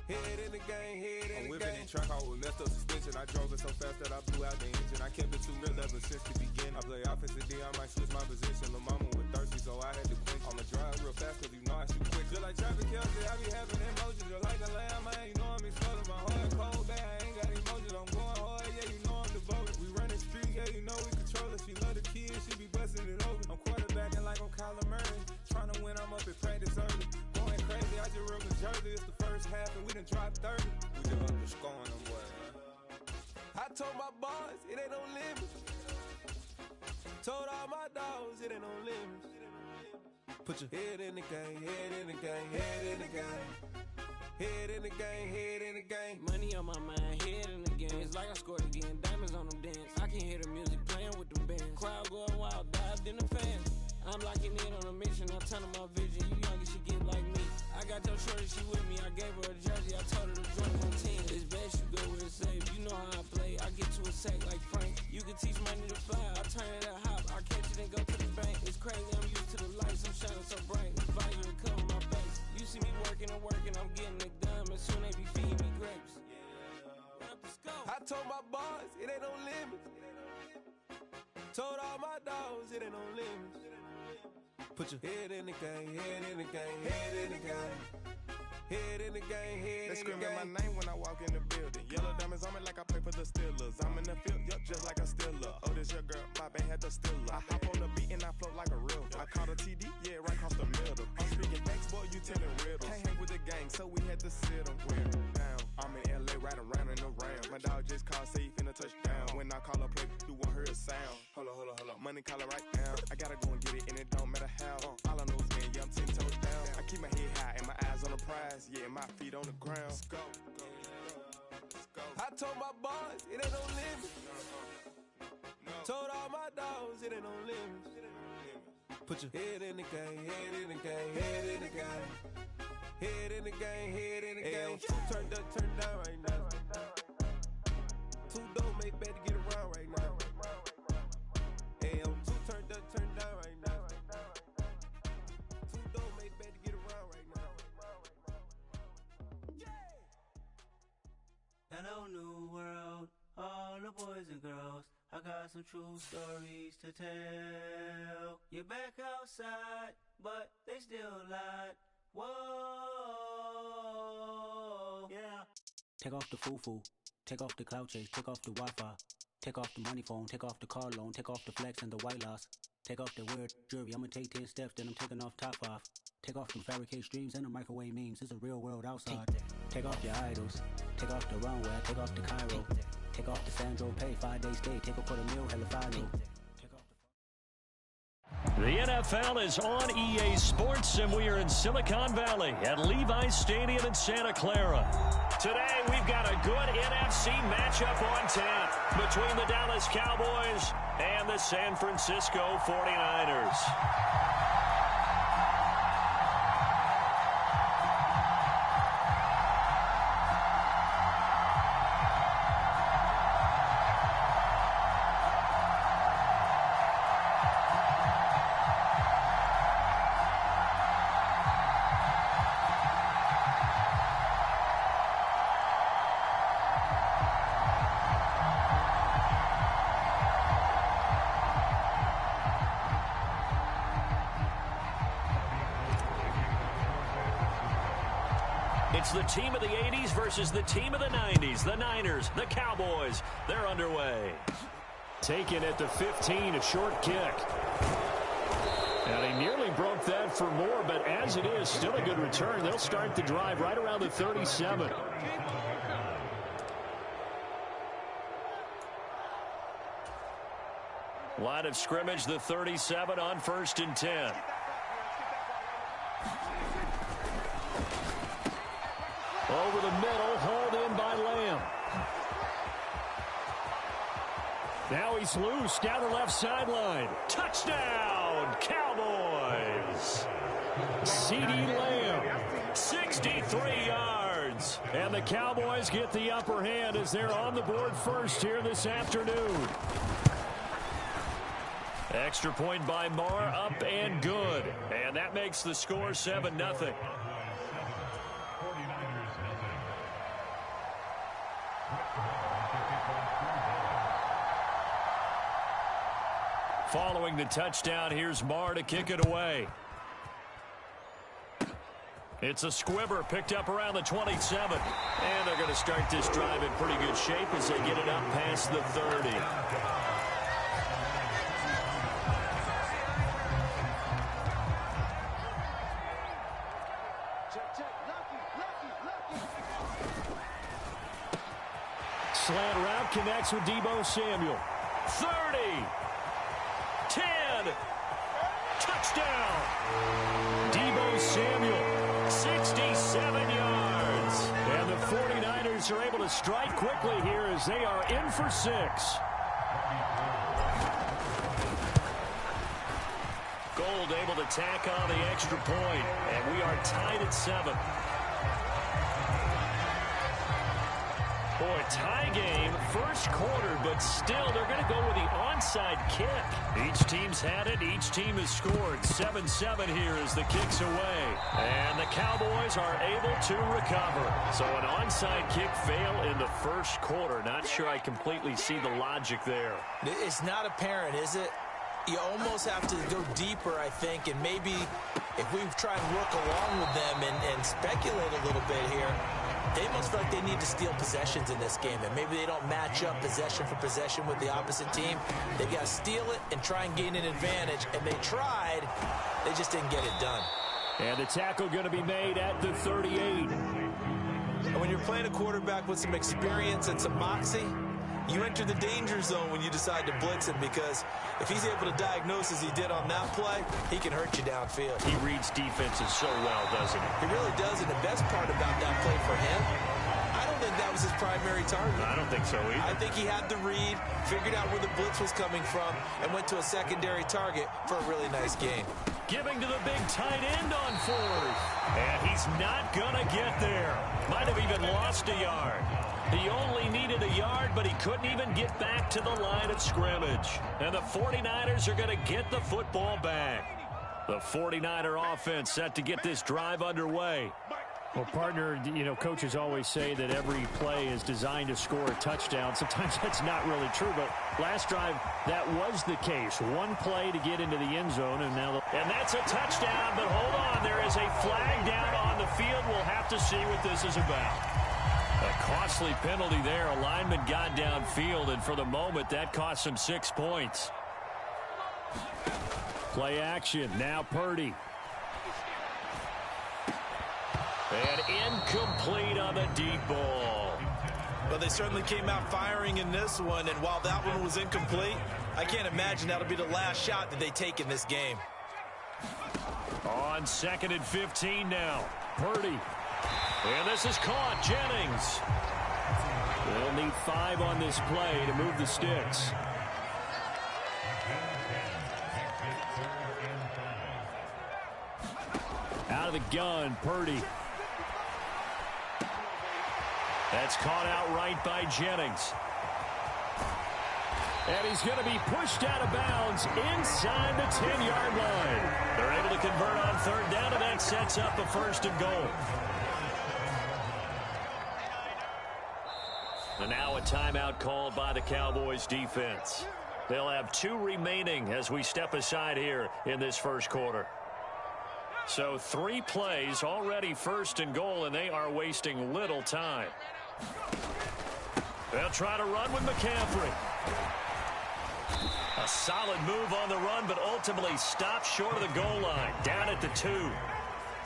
Head in the game, head in the game. I'm whipping in track, I was left up suspension. I drove it so fast that I blew out the engine. I kept it too real ever since the beginning. I play offensive D, I might switch my position. The mama was thirsty, so I had to quench. I'ma drive real fast, cause you know I shoot quick. Just like traffic Kelsey, I be having emotions. Just like a lamb, man, you know I'm exploding. My heart cold, bad, I ain't got emotions. I'm going hard, yeah, you know I'm devoted. We run the street, yeah, you know we control it. She love the kids, she be busting it over. I'm quarterbacking like I'm Kyler Murray. Trying to win, I'm up at practice early. Going crazy, I just real Jersey. It's the first half and we done dropped 30. We just underscoring them, boy. I told my boys it ain't no limits. Told all my dogs it ain't no limits. Put your head in the game, head in the game, head in the game. Head in the game, head in the game. Money on my mind, head in the game. It's like I scored again, diamonds on them dance. I can hear the music playing with them bands. Crowd going wild, dived in the fans. I'm locking in on a mission, I'm turning my vision. You young, you should get like me. I got your shorty, she with me. I gave her a jersey, I told her to join my team. It's best you go where it's safe. You know how I play, I get to a sack like Frank. You can teach money to fly, I turn it a hop. I catch it and go to the bank. It's crazy, I'm used to the lights, I'm shining so bright. It's visor to cover my face. You see me working and working, I'm getting it done. But soon they be feeding me grapes. I told my boys it ain't no limits. Told all my dogs it ain't no limits. Put your head in the game, head in the game, head in the game. Head in the game, head in the game. They screaming my name when I walk in the building. Yellow diamonds on me like I play for the Steelers. I'm in the field, yup, just like a Steeler. Oh, this your girl, my band had the Steeler. I hop on the beat and I float like a river. I caught a TD, yeah, right across the middle. I'm speaking thanks, boy, you telling riddles. Can't hang with the gang, so we had to sit them down. I'm in LA, riding around in the Ram. My dog just called, say he finna touchdown. When I call a play, you won't hear a sound. Hold up, money call it right now. I gotta go and get it, and it don't matter how. All I know is man, yeah, I'm 10 toes down. I keep my head high and my eyes on the prize. Yeah, my feet on the ground. Let's go. I told my boys, it ain't no limit. Told all my dogs, it ain't no limits. Put your head in the game, head in the game, head in the game. Head in the game, head in the game. Turned up, turned down right now. Two dope make better get around right now. Hey, I'm two turned up, turned down right now. Two dope make better get around right now. Hello, new world, all the boys and girls. I got some true stories to tell. You're back outside, but they still lied. Whoa, yeah. Take off the foo-foo, take off the cloud chase, take off the Wi-Fi, take off the money phone, take off the car loan, take off the flex and the white loss. Take off the weird jewelry, I'ma take 10 steps, then I'm taking off top 5. Take off them fabricated streams and the microwave memes, it's a real world outside. Take off your idols, take off the runway, take off the Cairo. Take off the Sandro pay, 5-day stay, take off for the meal, hella final. The NFL is on EA Sports, and we are in Silicon Valley at Levi's Stadium in Santa Clara. Today, we've got a good NFC matchup on tap between the Dallas Cowboys and the San Francisco 49ers. It's the team of the 80s versus the team of the 90s. The Niners, the Cowboys, they're underway. Taken at the 15, a short kick. And he nearly broke that for more, but as it is, still a good return. They'll start the drive right around the 37. Line of scrimmage, the 37 on 1st and 10. Over the middle, hauled in by Lamb. Now he's loose down the left sideline. Touchdown, Cowboys. CeeDee Lamb, 63 yards. And the Cowboys get the upper hand as they're on the board first here this afternoon. Extra point by Marr, up and good. And that makes the score 7-0. Following the touchdown, here's Marr to kick it away. It's a squibber picked up around the 27. And they're going to start this drive in pretty good shape as they get it up past the 30. Slant route connects with Deebo Samuel. 30. 10. Touchdown. Deebo Samuel, 67 yards. And the 49ers are able to strike quickly here as they are in for 6. Gold able to tack on the extra point, and we are tied at 7. Boy, tie game, first quarter, but still they're going to go with the onside kick. Each team's had it. Each team has scored. 7-7 here as the kick's away. And the Cowboys are able to recover. So an onside kick fail in the first quarter. Not sure I completely see the logic there. It's not apparent, is it? You almost have to go deeper, I think, and maybe if we try and work along with them and speculate a little bit here, they must feel like they need to steal possessions in this game, and maybe they don't match up possession for possession with the opposite team. They've got to steal it and try and gain an advantage, and they tried. They just didn't get it done. And the tackle going to be made at the 38. And when you're playing a quarterback with some experience and some moxie, you enter the danger zone when you decide to blitz him, because if he's able to diagnose as he did on that play, he can hurt you downfield. He reads defenses so well, doesn't he? He really does, and the best part about that play for him, I don't think that was his primary target. I don't think so either. I think he had the read, figured out where the blitz was coming from, and went to a secondary target for a really nice gain. Giving to the big tight end on fourth. And he's not going to get there. Might have even lost a yard. He only needed a yard, but he couldn't even get back to the line of scrimmage. And the 49ers are going to get the football back. The 49er offense set to get this drive underway. Well, partner, you know, coaches always say that every play is designed to score a touchdown. Sometimes that's not really true, but last drive, that was the case. One play to get into the end zone, and now and that's a touchdown, but hold on. There is a flag down on the field. We'll have to see what this is about. A costly penalty there. A lineman got downfield, and for the moment, that cost him 6 points. Play action. Now Purdy. And incomplete on the deep ball. Well, they certainly came out firing in this one, and while that one was incomplete, I can't imagine that'll be the last shot that they take in this game. On 2nd and 15 now. Purdy. And this is caught. Jennings. They'll need 5 on this play to move the sticks. Out of the gun, Purdy. That's caught out right by Jennings. And he's going to be pushed out of bounds inside the 10-yard line. They're able to convert on 3rd down, and that sets up a 1st and goal. And now a timeout called by the Cowboys defense. They'll have 2 remaining as we step aside here in this first quarter. So 3 plays, already 1st and goal, and they are wasting little time. They'll try to run with McCaffrey. A solid move on the run, but ultimately stopped short of the goal line. Down at the 2.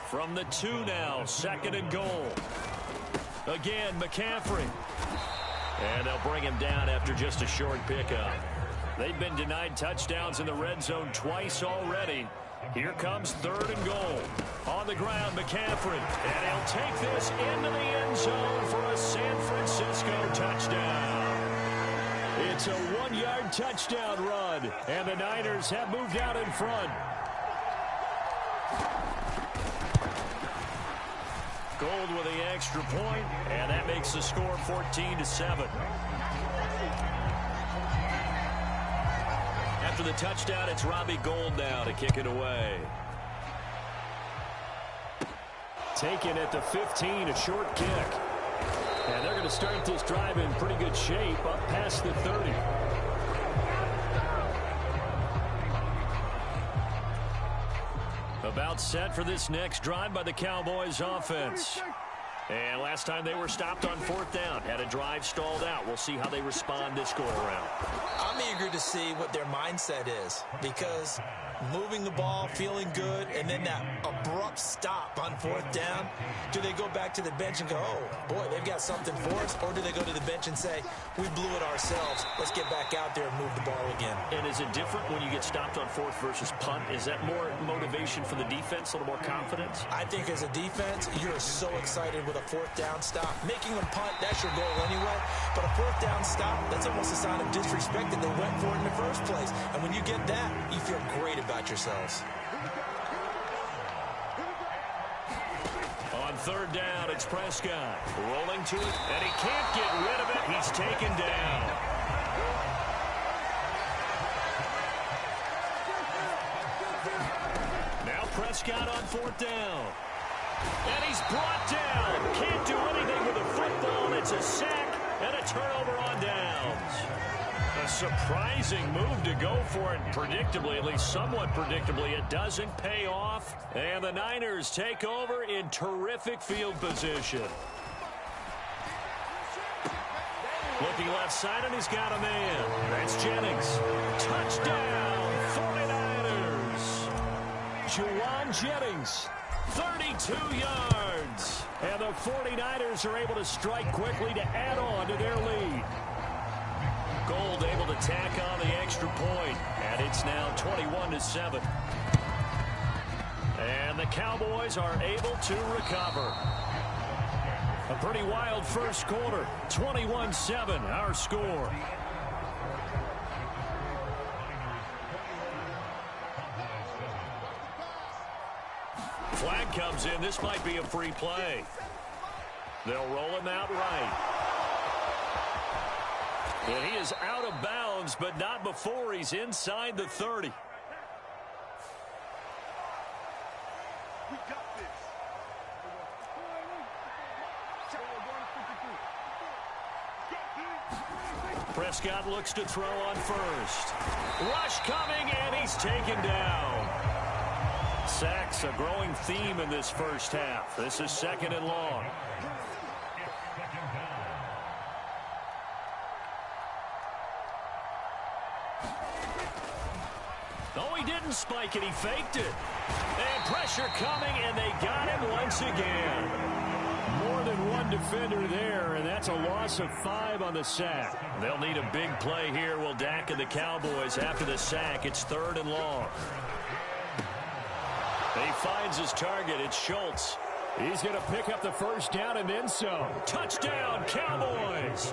From the 2 now, 2nd and goal. Again, McCaffrey. And they'll bring him down after just a short pickup. They've been denied touchdowns in the red zone twice already. Here comes 3rd and goal. On the ground, McCaffrey. And he'll take this into the end zone for a San Francisco touchdown. It's a 1-yard touchdown run. And the Niners have moved out in front. Gold with the extra point, and that makes the score 14-7. After the touchdown, it's Robbie Gould now to kick it away. Taken at the 15, a short kick. And they're going to start this drive in pretty good shape up past the 30. About set for this next drive by the Cowboys offense. And last time they were stopped on 4th down, had a drive stalled out. We'll see how they respond this go-around. I'm eager to see what their mindset is, because moving the ball, feeling good, and then that abrupt stop on 4th down, do they go back to the bench and go, oh, boy, they've got something for us, or do they go to the bench and say, we blew it ourselves, let's get back out there and move the ball again? And is it different when you get stopped on 4th versus punt? Is that more motivation for the defense, a little more confidence? I think as a defense, you're so excited with a 4th down stop. Making them punt, that's your goal anyway, but a 4th down stop, that's almost a sign of disrespect that they went for it in the first place. And when you get that, you feel great about yourselves. On 3rd down, it's Prescott rolling to it, and he can't get rid of it. He's taken down. Now Prescott on 4th down. And he's brought down. Can't do anything with the football. It's a sack and a turnover on downs. A surprising move to go for it predictably, at least somewhat predictably. It doesn't pay off, and the Niners take over in terrific field position. Looking left side, and he's got a man. That's Jennings. Touchdown, 49ers. Juwan Jennings, 32 yards. And the 49ers are able to strike quickly to add on to their lead. Gold able to tack on the extra point, and it's now 21-7. And the Cowboys are able to recover. A pretty wild first quarter, 21-7, our score. Flag comes in. This might be a free play. They'll roll him out right. And he is out of bounds, but not before he's inside the 30. Prescott looks to throw on first. Rush coming, and he's taken down. Sacks, a growing theme in this first half. This is 2nd and long. Oh, he didn't spike it. He faked it. And pressure coming, and they got him once again. More than one defender there, and that's a loss of 5 on the sack. They'll need a big play here, will Dak and the Cowboys. After the sack, it's 3rd and long. He finds his target. It's Schultz. He's going to pick up the first down and then some. Touchdown, Cowboys.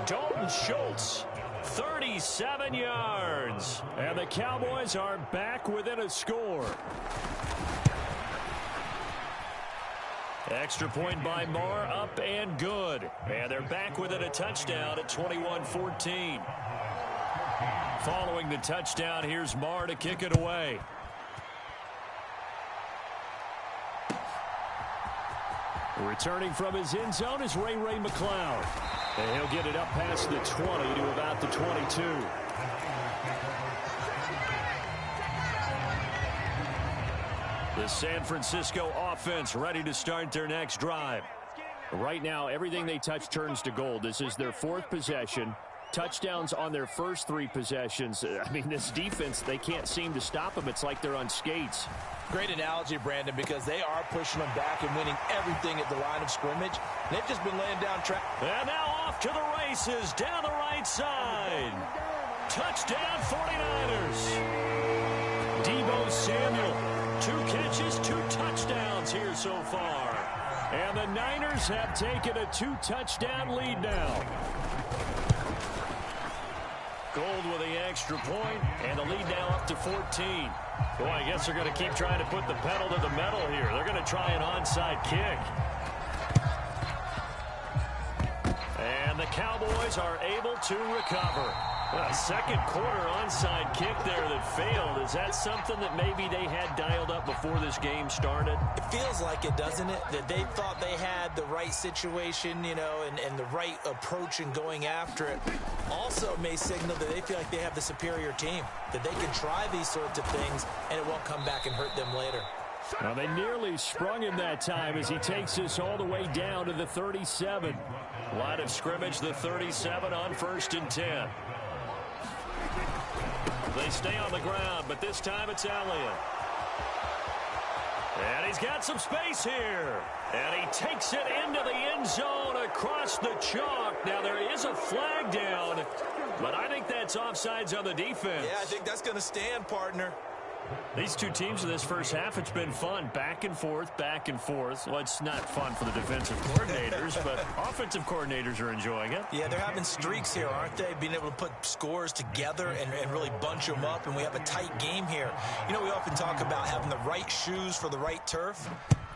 Dalton Schultz, 37 yards. And the Cowboys are back within a score. Extra point by Marr, up and good. And they're back within a touchdown at 21-14. Following the touchdown, here's Marr to kick it away. Returning from his end zone is Ray McLeod. And he'll get it up past the 20 to about the 22. The San Francisco offense ready to start their next drive. Right now, everything they touch turns to gold. This is their 4th possession. Touchdowns on their first 3 possessions. I mean, this defense, they can't seem to stop them. It's like they're on skates. Great analogy, Brandon, because they are pushing them back and winning everything at the line of scrimmage. They've just been laying down track. And now off to the races down the right side. Touchdown, 49ers. Deebo Samuel, 2 catches, 2 touchdowns here so far. And the Niners have taken a 2-touchdown lead now. Gold with the extra point, and the lead now up to 14. Boy, I guess they're going to keep trying to put the pedal to the metal here. They're going to try an onside kick. And the Cowboys are able to recover. A second quarter onside kick there that failed. Is that something that maybe they had dialed up before this game started? It feels like it, doesn't it? That they thought they had the right situation, you know, and the right approach in going after it. Also may signal that they feel like they have the superior team, that they can try these sorts of things and it won't come back and hurt them later. Now they nearly sprung him that time as he takes this all the way down to the 37. Line of scrimmage, the 37 on 1st and 10. They stay on the ground, but this time it's Elliott. And he's got some space here. And he takes it into the end zone across the chalk. Now there is a flag down, but I think that's offsides on the defense. Yeah, I think that's going to stand, partner. These two teams in this first half, it's been fun. Back and forth, back and forth. Well, it's not fun for the defensive coordinators, but offensive coordinators are enjoying it. Yeah, they're having streaks here, aren't they? Being able to put scores together and really bunch them up, and we have a tight game here. You know, we often talk about having the right shoes for the right turf.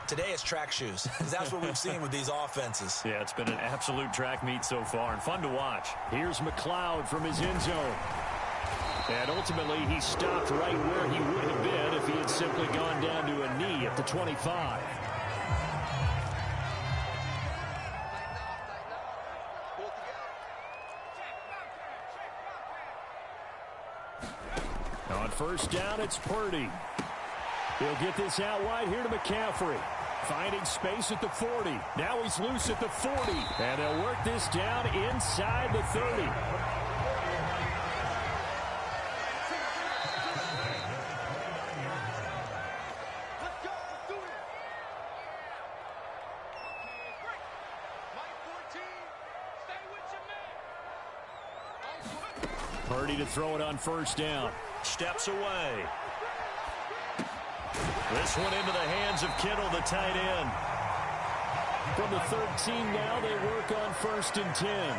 Today it's track shoes, because that's what we've seen with these offenses. Yeah, it's been an absolute track meet so far, and fun to watch. Here's McLeod from his end zone. And ultimately, he stopped right where he would have been if he had simply gone down to a knee at the 25. On first down, it's Purdy. He'll get this out wide here to McCaffrey. Finding space at the 40. Now he's loose at the 40. And they'll work this down inside the 30. Purdy to throw it on first down. Steps away. This one into the hands of Kittle, the tight end. From the 13 now, they work on first and 10.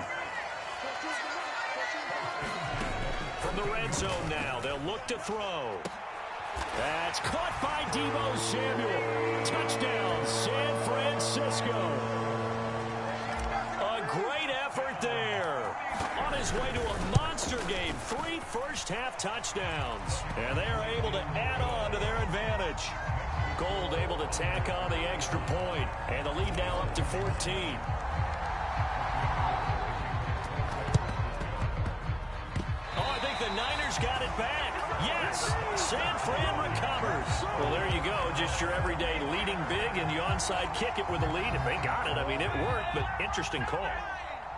From the red zone now, they'll look to throw. That's caught by Deebo Samuel. Touchdown, San Francisco. A great effort there. On his way to a monster game. 3 first-half touchdowns. And they are able to add on to their advantage. Gold able to tack on the extra point. And the lead now up to 14. Oh, I think the Niners got it back. Yes, San Fran recovers. Well, there you go. Just your everyday leading big and the onside kick it with a lead. If they got it, I mean, it worked, but interesting call.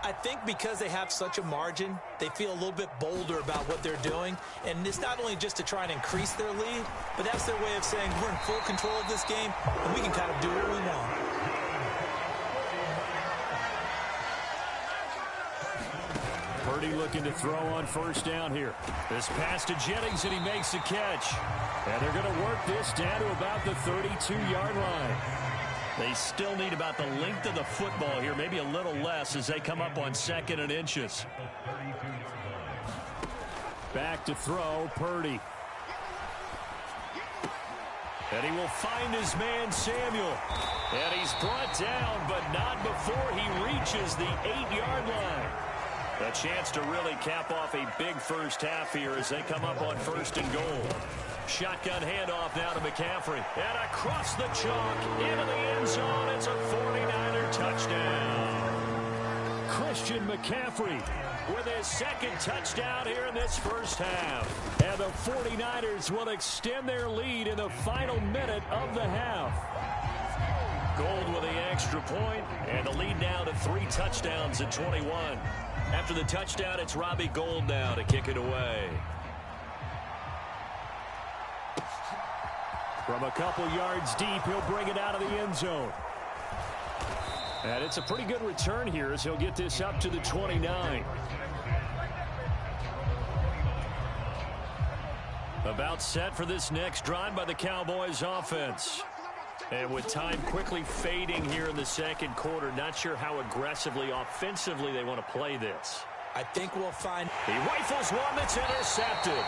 I think because they have such a margin, they feel a little bit bolder about what they're doing. And it's not only just to try and increase their lead, but that's their way of saying we're in full control of this game, and we can kind of do what we want. Purdy looking to throw on first down here. This pass to Jennings, and he makes the catch. And they're going to work this down to about the 32-yard line. They still need about the length of the football here, maybe a little less as they come up on 2nd and inches. Back to throw, Purdy. And he will find his man, Samuel. And he's brought down, but not before he reaches the 8-yard line. A chance to really cap off a big first half here as they come up on 1st and goal. Shotgun handoff now to McCaffrey. And across the chalk into the end zone. It's a 49er touchdown. Christian McCaffrey with his 2nd touchdown here in this first half. And the 49ers will extend their lead in the final minute of the half. Gold with the extra point, and the lead now to 3 touchdowns at 21. After the touchdown, it's Robbie Gould now to kick it away. From a couple yards deep, he'll bring it out of the end zone. And it's a pretty good return here as he'll get this up to the 29. About set for this next drive by the Cowboys offense. And with time quickly fading here in the 2nd quarter, not sure how aggressively, offensively they want to play this. I think we'll find... He rifles one that's intercepted.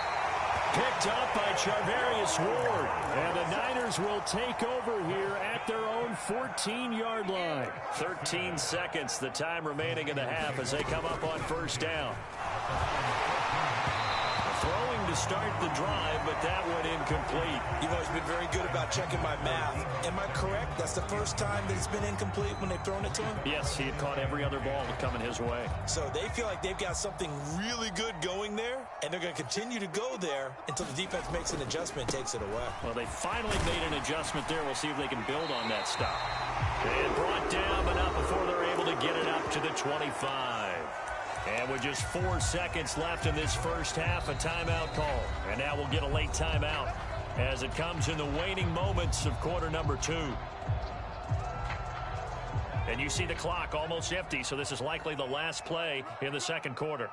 Picked up by Charvarius Ward. And the Niners will take over here at their own 14-yard line. 13 seconds, the time remaining in the half as they come up on first down. Throwing to start the drive, but that went incomplete. You've always been very good about checking my math. Am I correct? That's the first time that it's been incomplete when they've thrown it to him? Yes, he had caught every other ball coming his way. So they feel like they've got something really good going there, and they're going to continue to go there until the defense makes an adjustment and takes it away. Well, they finally made an adjustment there. We'll see if they can build on that stop. And brought down, but not before they're able to get it up to the 25. And with just 4 seconds left in this first half, a timeout call. And now we'll get a late timeout as it comes in the waning moments of quarter number 2. And you see the clock almost empty, so this is likely the last play in the 2nd quarter.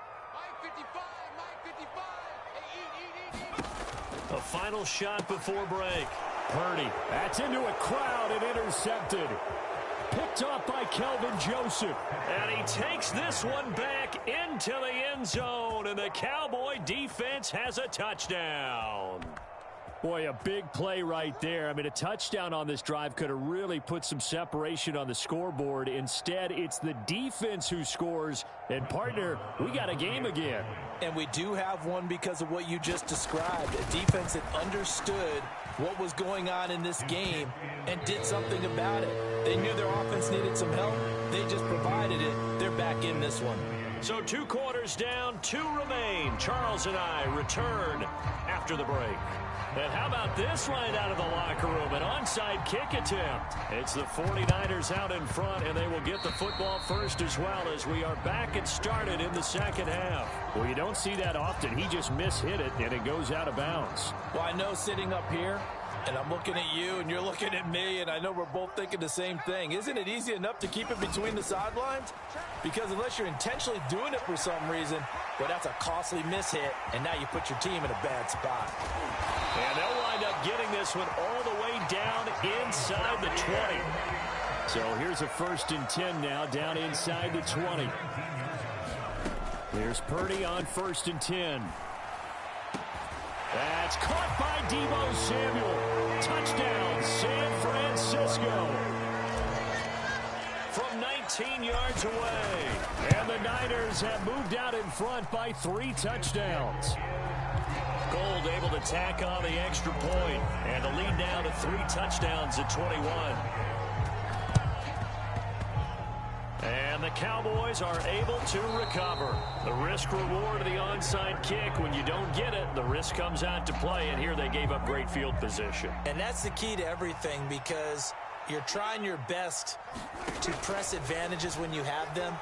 A final shot before break. Purdy, that's into a crowd and intercepted. Picked off by Kelvin Joseph. And he takes this one back into the end zone, and the Cowboy defense has a touchdown. Boy, a big play right there. I mean, a touchdown on this drive could have really put some separation on the scoreboard. Instead, it's the defense who scores. And, partner, we got a game again. And we do have one because of what you just described. A defense that understood what was going on in this game and did something about it. They knew their offense needed some help. They just provided it. They're back in this one. So 2 quarters down, 2 remain. Charles and I return after after the break. And how about this right out of the locker room? An onside kick attempt. It's the 49ers out in front, and they will get the football first as well as we are back and started in the second half. Well, you don't see that often. He just mishit it, and it goes out of bounds. Well, I know sitting up here, and I'm looking at you, and you're looking at me, and I know we're both thinking the same thing. Isn't it easy enough to keep it between the sidelines? Because unless you're intentionally doing it for some reason, well, that's a costly mishit, and now you put your team in a bad spot. And they'll wind up getting this one all the way down inside the 20. So here's a 1st and 10 now, down inside the 20. Here's Purdy on 1st and 10. That's caught by Deebo Samuel. Touchdown, San Francisco. From 19 yards away. And the Niners have moved out in front by 3 touchdowns. Gold able to tack on the extra point, and the lead now to 3 touchdowns at 21. And the Cowboys are able to recover. The risk reward of the onside kick. When you don't get it, the risk comes out to play, and here they gave up great field position. And that's the key to everything, because you're trying your best to press advantages when you have them.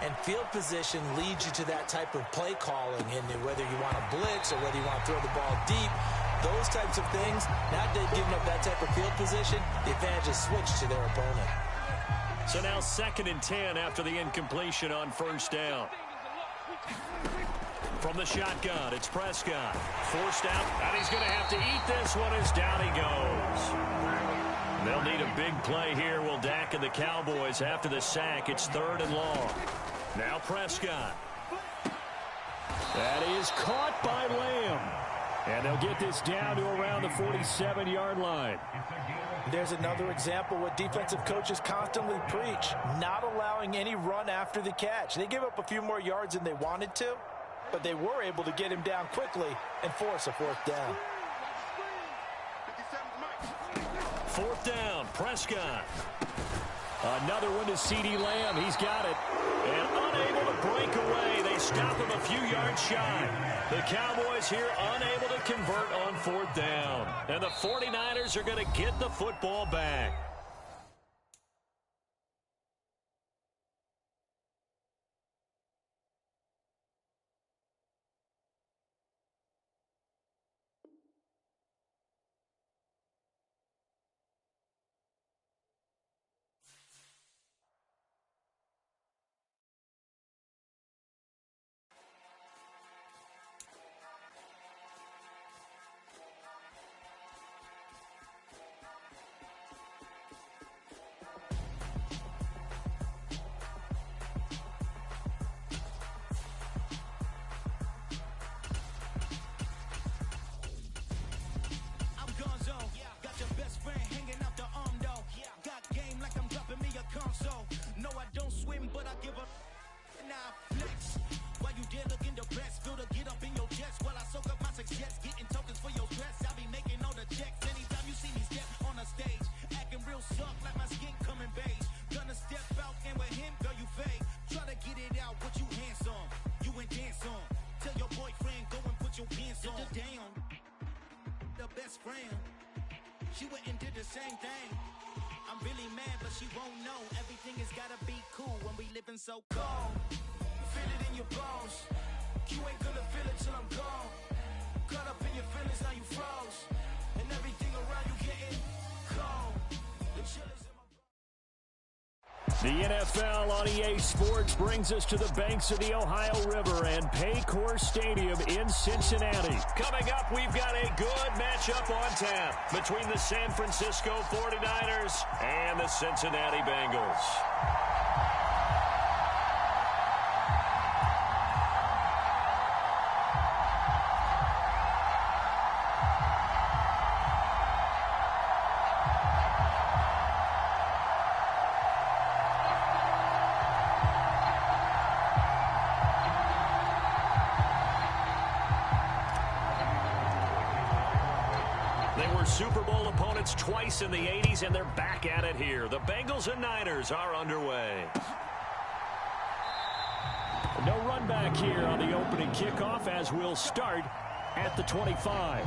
And field position leads you to that type of play calling, and whether you want to blitz or whether you want to throw the ball deep, those types of things, now that they've given up that type of field position, the advantage is switched to their opponent. So now 2nd and 10 after the incompletion on 1st down. From the shotgun, it's Prescott. Forced out, and he's going to have to eat this one as down he goes. They'll need a big play here, will Dak and the Cowboys. After the sack, it's 3rd and long. Now Prescott. That is caught by Lamb. And they'll get this down to around the 47-yard line. There's another example what defensive coaches constantly preach, not allowing any run after the catch. They gave up a few more yards than they wanted to, but they were able to get him down quickly and force a 4th down. 4th down, Prescott. Another one to CeeDee Lamb. He's got it. And unable to break away. They stop him a few yards shy. The Cowboys here unable to convert on 4th down. And the 49ers are going to get the football back. She went and did the same thing. I'm really mad, but she won't know. Everything has gotta be cool when we living so cold. Feel it in your bones. You ain't gonna feel it till I'm gone. Caught up in your feelings, now you froze. And everything around you getting cold. The chill is in my... The NFL on EA Sports brings us to the banks of the Ohio River and Paycor Stadium in Cincinnati. Coming up, we've got a good matchup on tap between the San Francisco 49ers and the Cincinnati Bengals. Super Bowl opponents twice in the 80s, and they're back at it here. The Bengals and Niners are underway. No run back here on the opening kickoff as we'll start at the 25.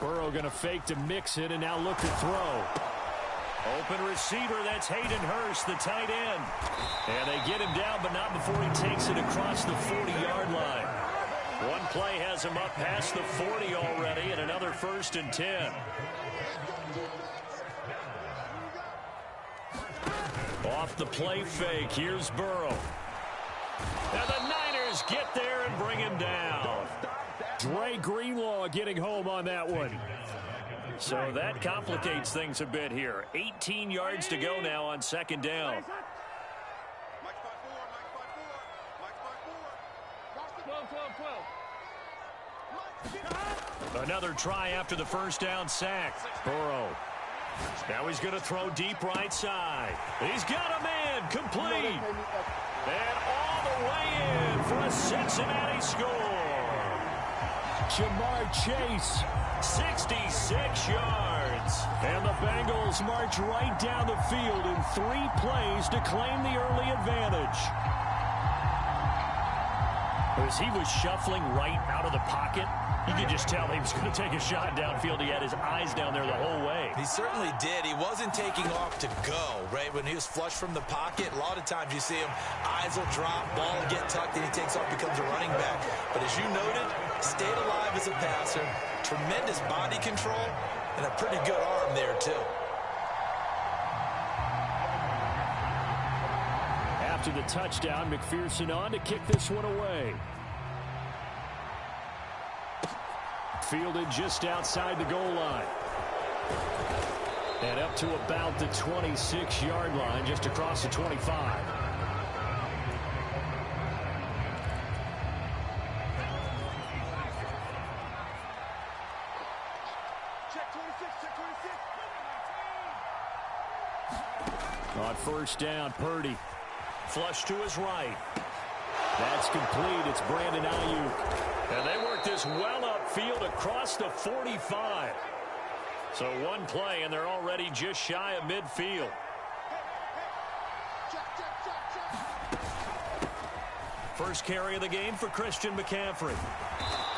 Burrow going to fake to mix it and now look to throw. Open receiver, that's Hayden Hurst, the tight end. And they get him down, but not before he takes it across the 40-yard line. One play has him up past the 40 already, and another 1st and 10. Off the play fake, here's Burrow. And the Niners get there and bring him down. Dre Greenlaw getting home on that one. So that complicates things a bit here. 18 yards to go now on 2nd down. Another try after the 1st down sack. Burrow. Now he's going to throw deep right side. He's got a man complete. And all the way in for a Cincinnati score. Jamar Chase, 66 yards. And the Bengals march right down the field in 3 plays to claim the early advantage. As he was shuffling right out of the pocket, you could just tell he was going to take a shot downfield. He had his eyes down there the whole way. He certainly did. He wasn't taking off to go, right? When he was flush from the pocket, a lot of times you see him, eyes will drop, ball will get tucked, and he takes off, becomes a running back. But as you noted, stayed alive as a passer, tremendous body control, and a pretty good arm there, too. After the touchdown, McPherson on to kick this one away. Fielded just outside the goal line. And up to about the 26-yard line, just across the 25. On 1st down, Purdy. Flush to his right. That's complete. It's Brandon Ayuk. And they work this well upfield across the 45. So one play, and they're already just shy of midfield. First carry of the game for Christian McCaffrey.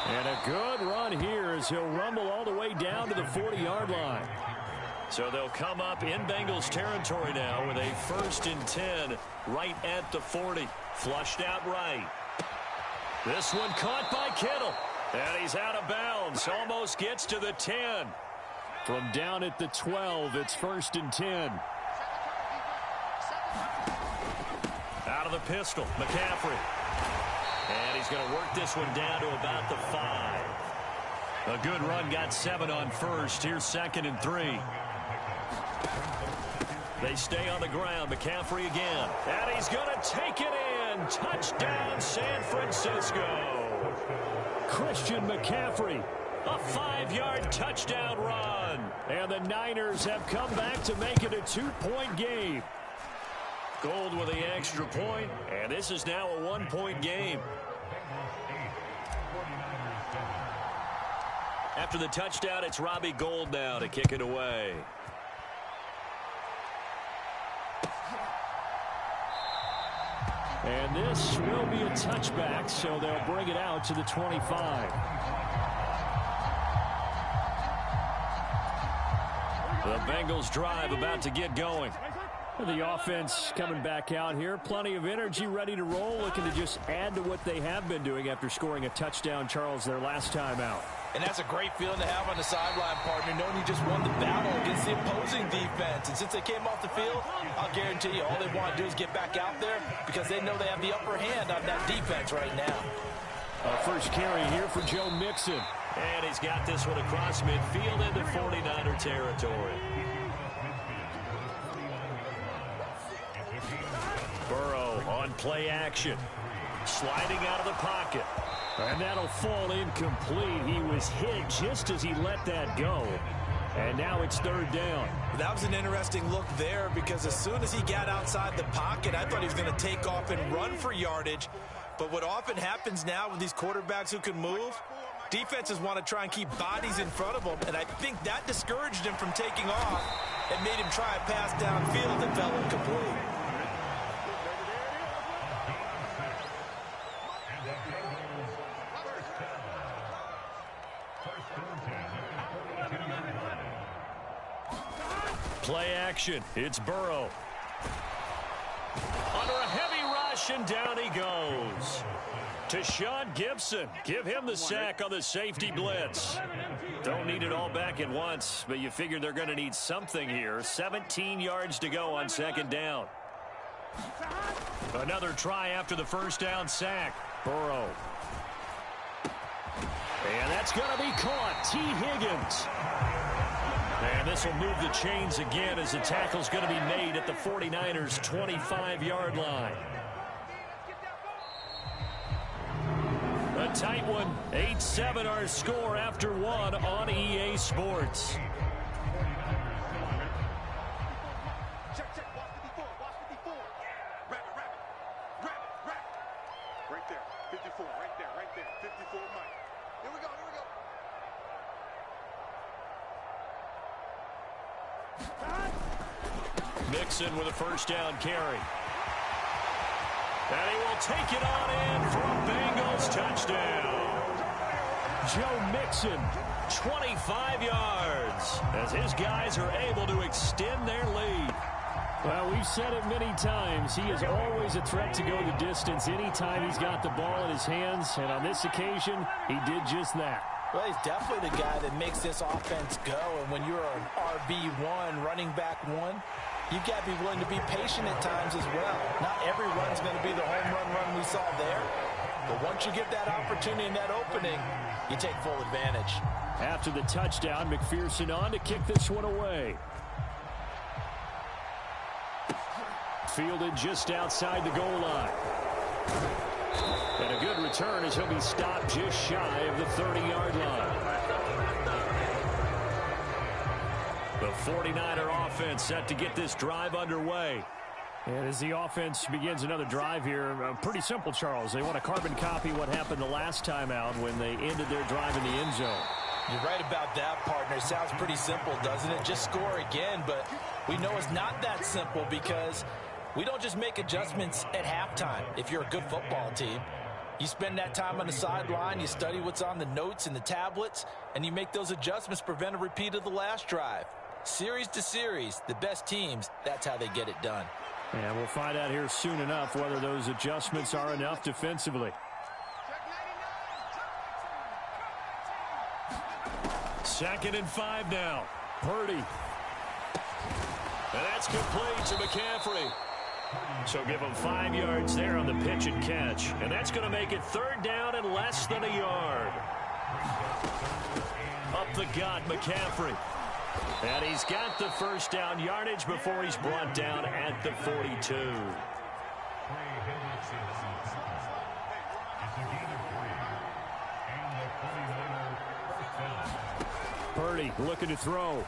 And a good run here as he'll rumble all the way down to the 40-yard line. So they'll come up in Bengals territory now with a 1st and 10 right at the 40. Flushed out right. This one caught by Kittle. And he's out of bounds. Almost gets to the 10. From down at the 12, it's 1st and 10. Out of the pistol, McCaffrey. And he's going to work this one down to about the 5. A good run, got 7 on 1st. Here's 2nd and 3. They stay on the ground. McCaffrey again. And he's going to take it in. Touchdown, San Francisco. Christian McCaffrey. A 5-yard touchdown run. And the Niners have come back to make it a 2-point game. Gold with the extra point, and this is now a 1-point game. After the touchdown, it's Robbie Gould now to kick it away. And this will be a touchback, so they'll bring it out to the 25. The Bengals drive about to get going. The offense coming back out here. Plenty of energy, ready to roll, looking to just add to what they have been doing after scoring a touchdown, Charles, their last time out. And that's a great feeling to have on the sideline, partner, knowing you just won the battle against the opposing defense. And since they came off the field, I'll guarantee you all they want to do is get back out there because they know they have the upper hand on that defense right now. First carry here for Joe Mixon. And he's got this one across midfield into 49er territory. Burrow on play action. Sliding out of the pocket. And that'll fall incomplete. He was hit just as he let that go. And now it's third down. That was an interesting look there because as soon as he got outside the pocket, I thought he was going to take off and run for yardage. But what often happens now with these quarterbacks who can move, defenses want to try and keep bodies in front of them. And I think that discouraged him from taking off and made him try a pass downfield that fell incomplete. Play action. It's Burrow. Under a heavy rush, and down he goes. To Sean Gibson. Give him the sack on the safety blitz. Don't need it all back at once, but you figure they're going to need something here. 17 yards to go on second down. Another try after the first down sack. Burrow. And that's going to be caught. T. Higgins. And this will move the chains again as the tackle's going to be made at the 49ers' 25-yard line. A tight one. 8-7 our score after one on EA Sports. Check. Watch 54. Wrap it. Right there. 54. Right there. 54 Mike. Here we go. Mixon with a first down carry. And he will take it on in for a Bengals touchdown. Joe Mixon, 25 yards, as his guys are able to extend their lead. Well, we've said it many times. He is always a threat to go the distance anytime he's got the ball in his hands. And on this occasion, he did just that. Well, he's definitely the guy that makes this offense go. And when you're an RB1, running back one, you've got to be willing to be patient at times as well. Not every run's going to be the home run we saw there. But once you get that opportunity and that opening, you take full advantage. After the touchdown, McPherson on to kick this one away. Fielded just outside the goal line. And a good return as he'll be stopped just shy of the 30-yard line. The 49er offense set to get this drive underway. And as the offense begins another drive here, pretty simple, Charles. They want to carbon copy what happened the last time out when they ended their drive in the end zone. You're right about that, partner. It sounds pretty simple, doesn't it? Just score again, but we know it's not that simple because we don't just make adjustments at halftime if you're a good football team. You spend that time on the sideline, you study what's on the notes and the tablets, and you make those adjustments to prevent a repeat of the last drive. Series to series, the best teams, that's how they get it done. And we'll find out here soon enough whether those adjustments are enough defensively. 2nd and 5 now. Purdy. And that's complete to McCaffrey. So give him 5 yards there on the pitch and catch. And that's going to make it 3rd down and less than a yard. Up the gut, McCaffrey. And he's got the first down yardage before he's brought down at the 42. Purdy looking to throw.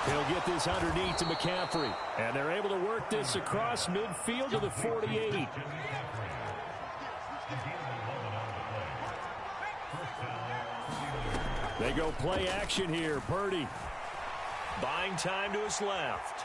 He'll get this underneath to McCaffrey. And they're able to work this across midfield to the 48. They go play action here. Purdy. Buying time to his left.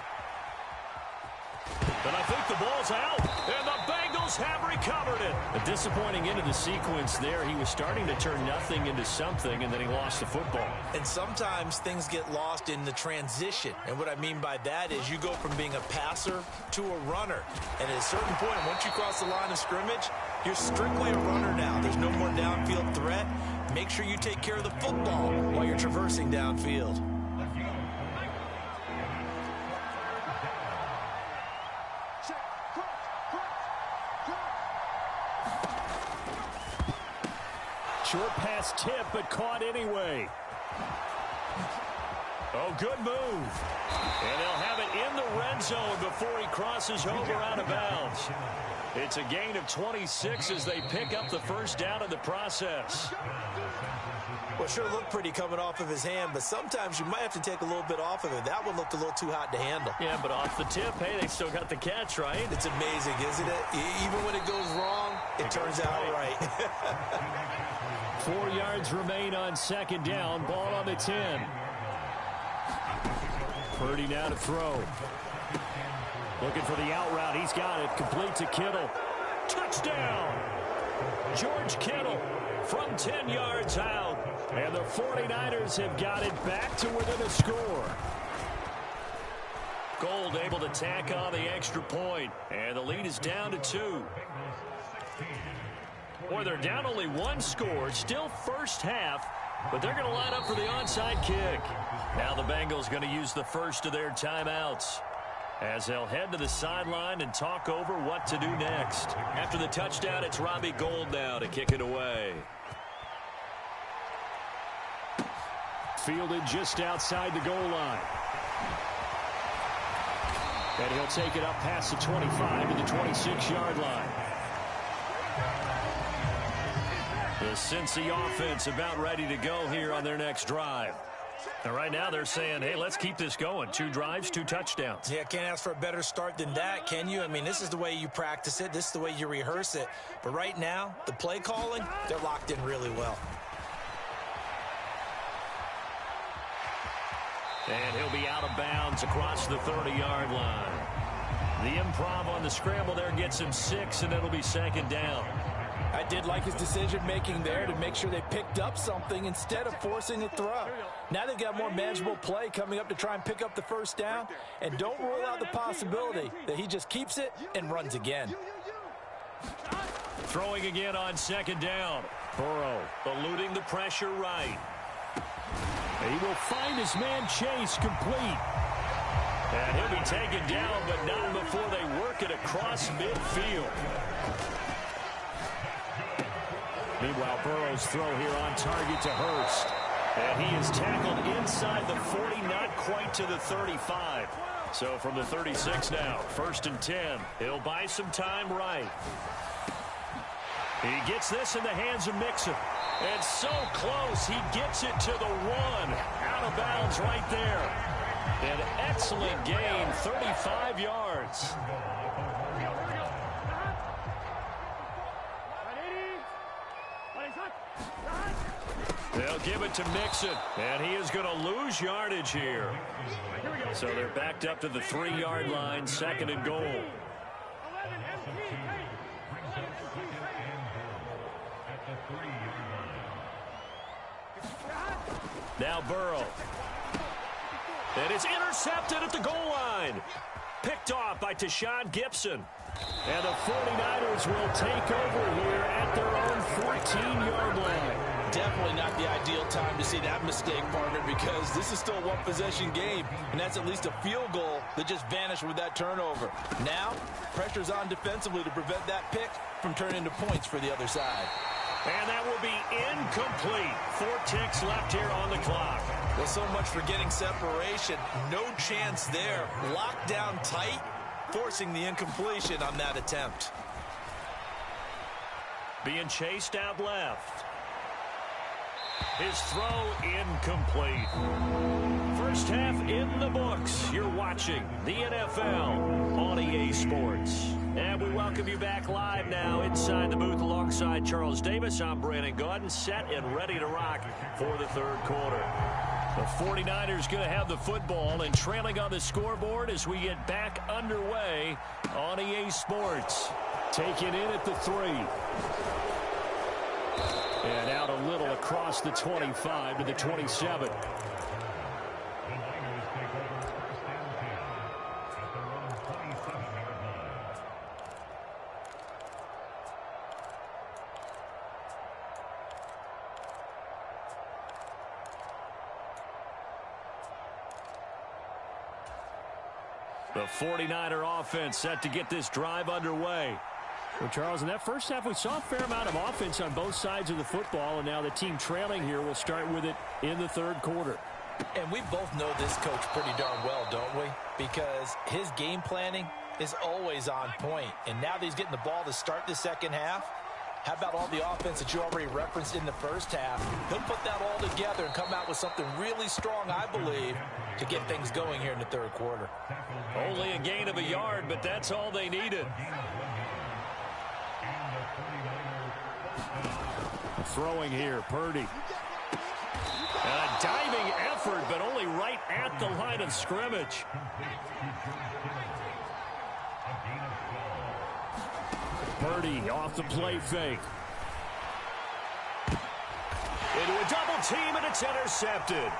But I think the ball's out. And the Bengals have recovered it. A disappointing end of the sequence there. He was starting to turn nothing into something, and then he lost the football. And sometimes things get lost in the transition. And what I mean by that is you go from being a passer to a runner. And at a certain point, once you cross the line of scrimmage, you're strictly a runner now. There's no more downfield threat. Make sure you take care of the football while you're traversing downfield. Short pass tip, but caught anyway. Oh, good move. And they'll have it in the red end zone before he crosses over out of bounds. It's a gain of 26 as they pick up the first down in the process. Well, sure looked pretty coming off of his hand, but sometimes you might have to take a little bit off of it. That one looked a little too hot to handle. Yeah, but off the tip, hey, they still got the catch, right? It's amazing, isn't it? Even when it goes wrong, it turns out right. 4 yards remain on second down. Ball on the 10. Purdy now to throw. Looking for the out route. He's got it. Complete to Kittle. Touchdown! George Kittle from 10 yards out. And the 49ers have got it back to within a score. Gold able to tack on the extra point. And the lead is down to 2. Boy, they're down only 1 score. Still first half. But they're going to line up for the onside kick. Now the Bengals going to use the first of their timeouts, as they'll head to the sideline and talk over what to do next. After the touchdown, it's Robbie Gould now to kick it away. Fielded just outside the goal line. And he'll take it up past the 25 to the 26-yard line. The Cincy offense about ready to go here on their next drive. And right now they're saying, hey, let's keep this going. 2 drives, 2 touchdowns. Yeah, can't ask for a better start than that, can you? I mean, this is the way you practice it. This is the way you rehearse it. But right now, the play calling, they're locked in really well. And he'll be out of bounds across the 30-yard line. The improv on the scramble there gets him 6, and it'll be second down. I did like his decision-making there to make sure they picked up something instead of forcing a throw. Now they've got more manageable play coming up to try and pick up the first down. And don't rule out the possibility that he just keeps it and runs again. Throwing again on second down. Burrow eluding the pressure right. He will find his man Chase complete. And he'll be taken down, but not before they work it across midfield. Meanwhile, Burrow's throw here on target to Hurst. And he is tackled inside the 40, not quite to the 35. So from the 36 now, 1st and 10. He'll buy some time right. He gets this in the hands of Mixon. And so close, he gets it to the 1. Out of bounds right there. An excellent gain, 35 yards. They'll give it to Mixon, and he is going to lose yardage here. So they're backed up to the 3-yard line, 2nd and goal. Now Burrow. And it's intercepted at the goal line. Picked off by Tashawn Gibson. And the 49ers will take over here at their own 14-yard line. Definitely not the ideal time to see that mistake, partner, because this is still a one-possession game, and that's at least a field goal that just vanished with that turnover. Now, pressure's on defensively to prevent that pick from turning into points for the other side. And that will be incomplete. 4 ticks left here on the clock. Well, so much for getting separation. No chance there. Locked down tight, forcing the incompletion on that attempt. Being chased out left. His throw incomplete. First half in the books. You're watching the NFL on EA Sports. And we welcome you back live now inside the booth alongside Charles Davis. I'm Brandon Gaudin, set and ready to rock for the 3rd quarter. The 49ers going to have the football and trailing on the scoreboard as we get back underway on EA Sports. Taken in at the 3. And out a little across the 25 to the 27. The 49er offense set to get this drive underway. Well, Charles, in that first half, we saw a fair amount of offense on both sides of the football, and now the team trailing here will start with it in the 3rd quarter. And we both know this coach pretty darn well, don't we? because his game planning is always on point. And now that he's getting the ball to start the second half, how about all the offense that you already referenced in the first half? He'll put that all together and come out with something really strong, I believe, to get things going here in the third quarter. Only a gain of a yard, but that's all they needed. Throwing here, Purdy. And a diving effort, but only right at the line of scrimmage. Purdy off the play fake. Into a double team, and it's intercepted.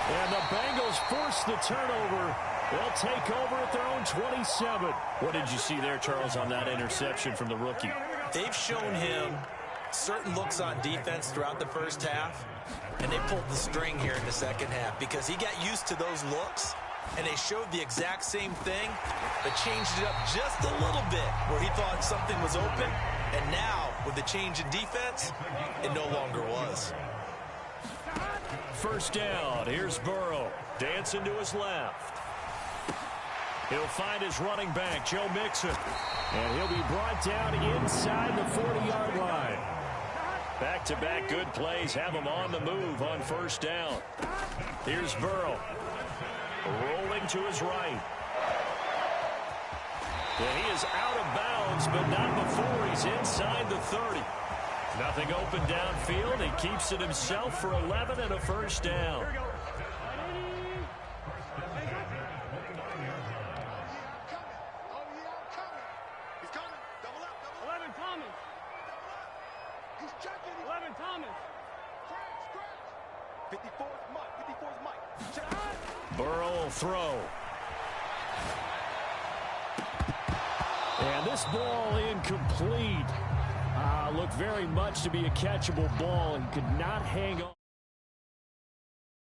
And the Bengals force the turnover. They'll take over at their own 27. What did you see there, Charles, on that interception from the rookie? They've shown him certain looks on defense throughout the first half, and they pulled the string here in the second half because he got used to those looks, and they showed the exact same thing, but changed it up just a little bit where he thought something was open, and now, with the change in defense, it no longer was. First down. Here's Burrow. Dancing to his left. He'll find his running back, Joe Mixon. And he'll be brought down inside the 40-yard line. Back-to-back good plays have him on the move on first down. Here's Burrow. Rolling to his right. And he is out of bounds, but not before he's inside the 30. Nothing open downfield. He keeps it himself for 11 and a first down. Burrow will throw. And this ball incomplete. Looked very much to be a catchable ball and could not hang on.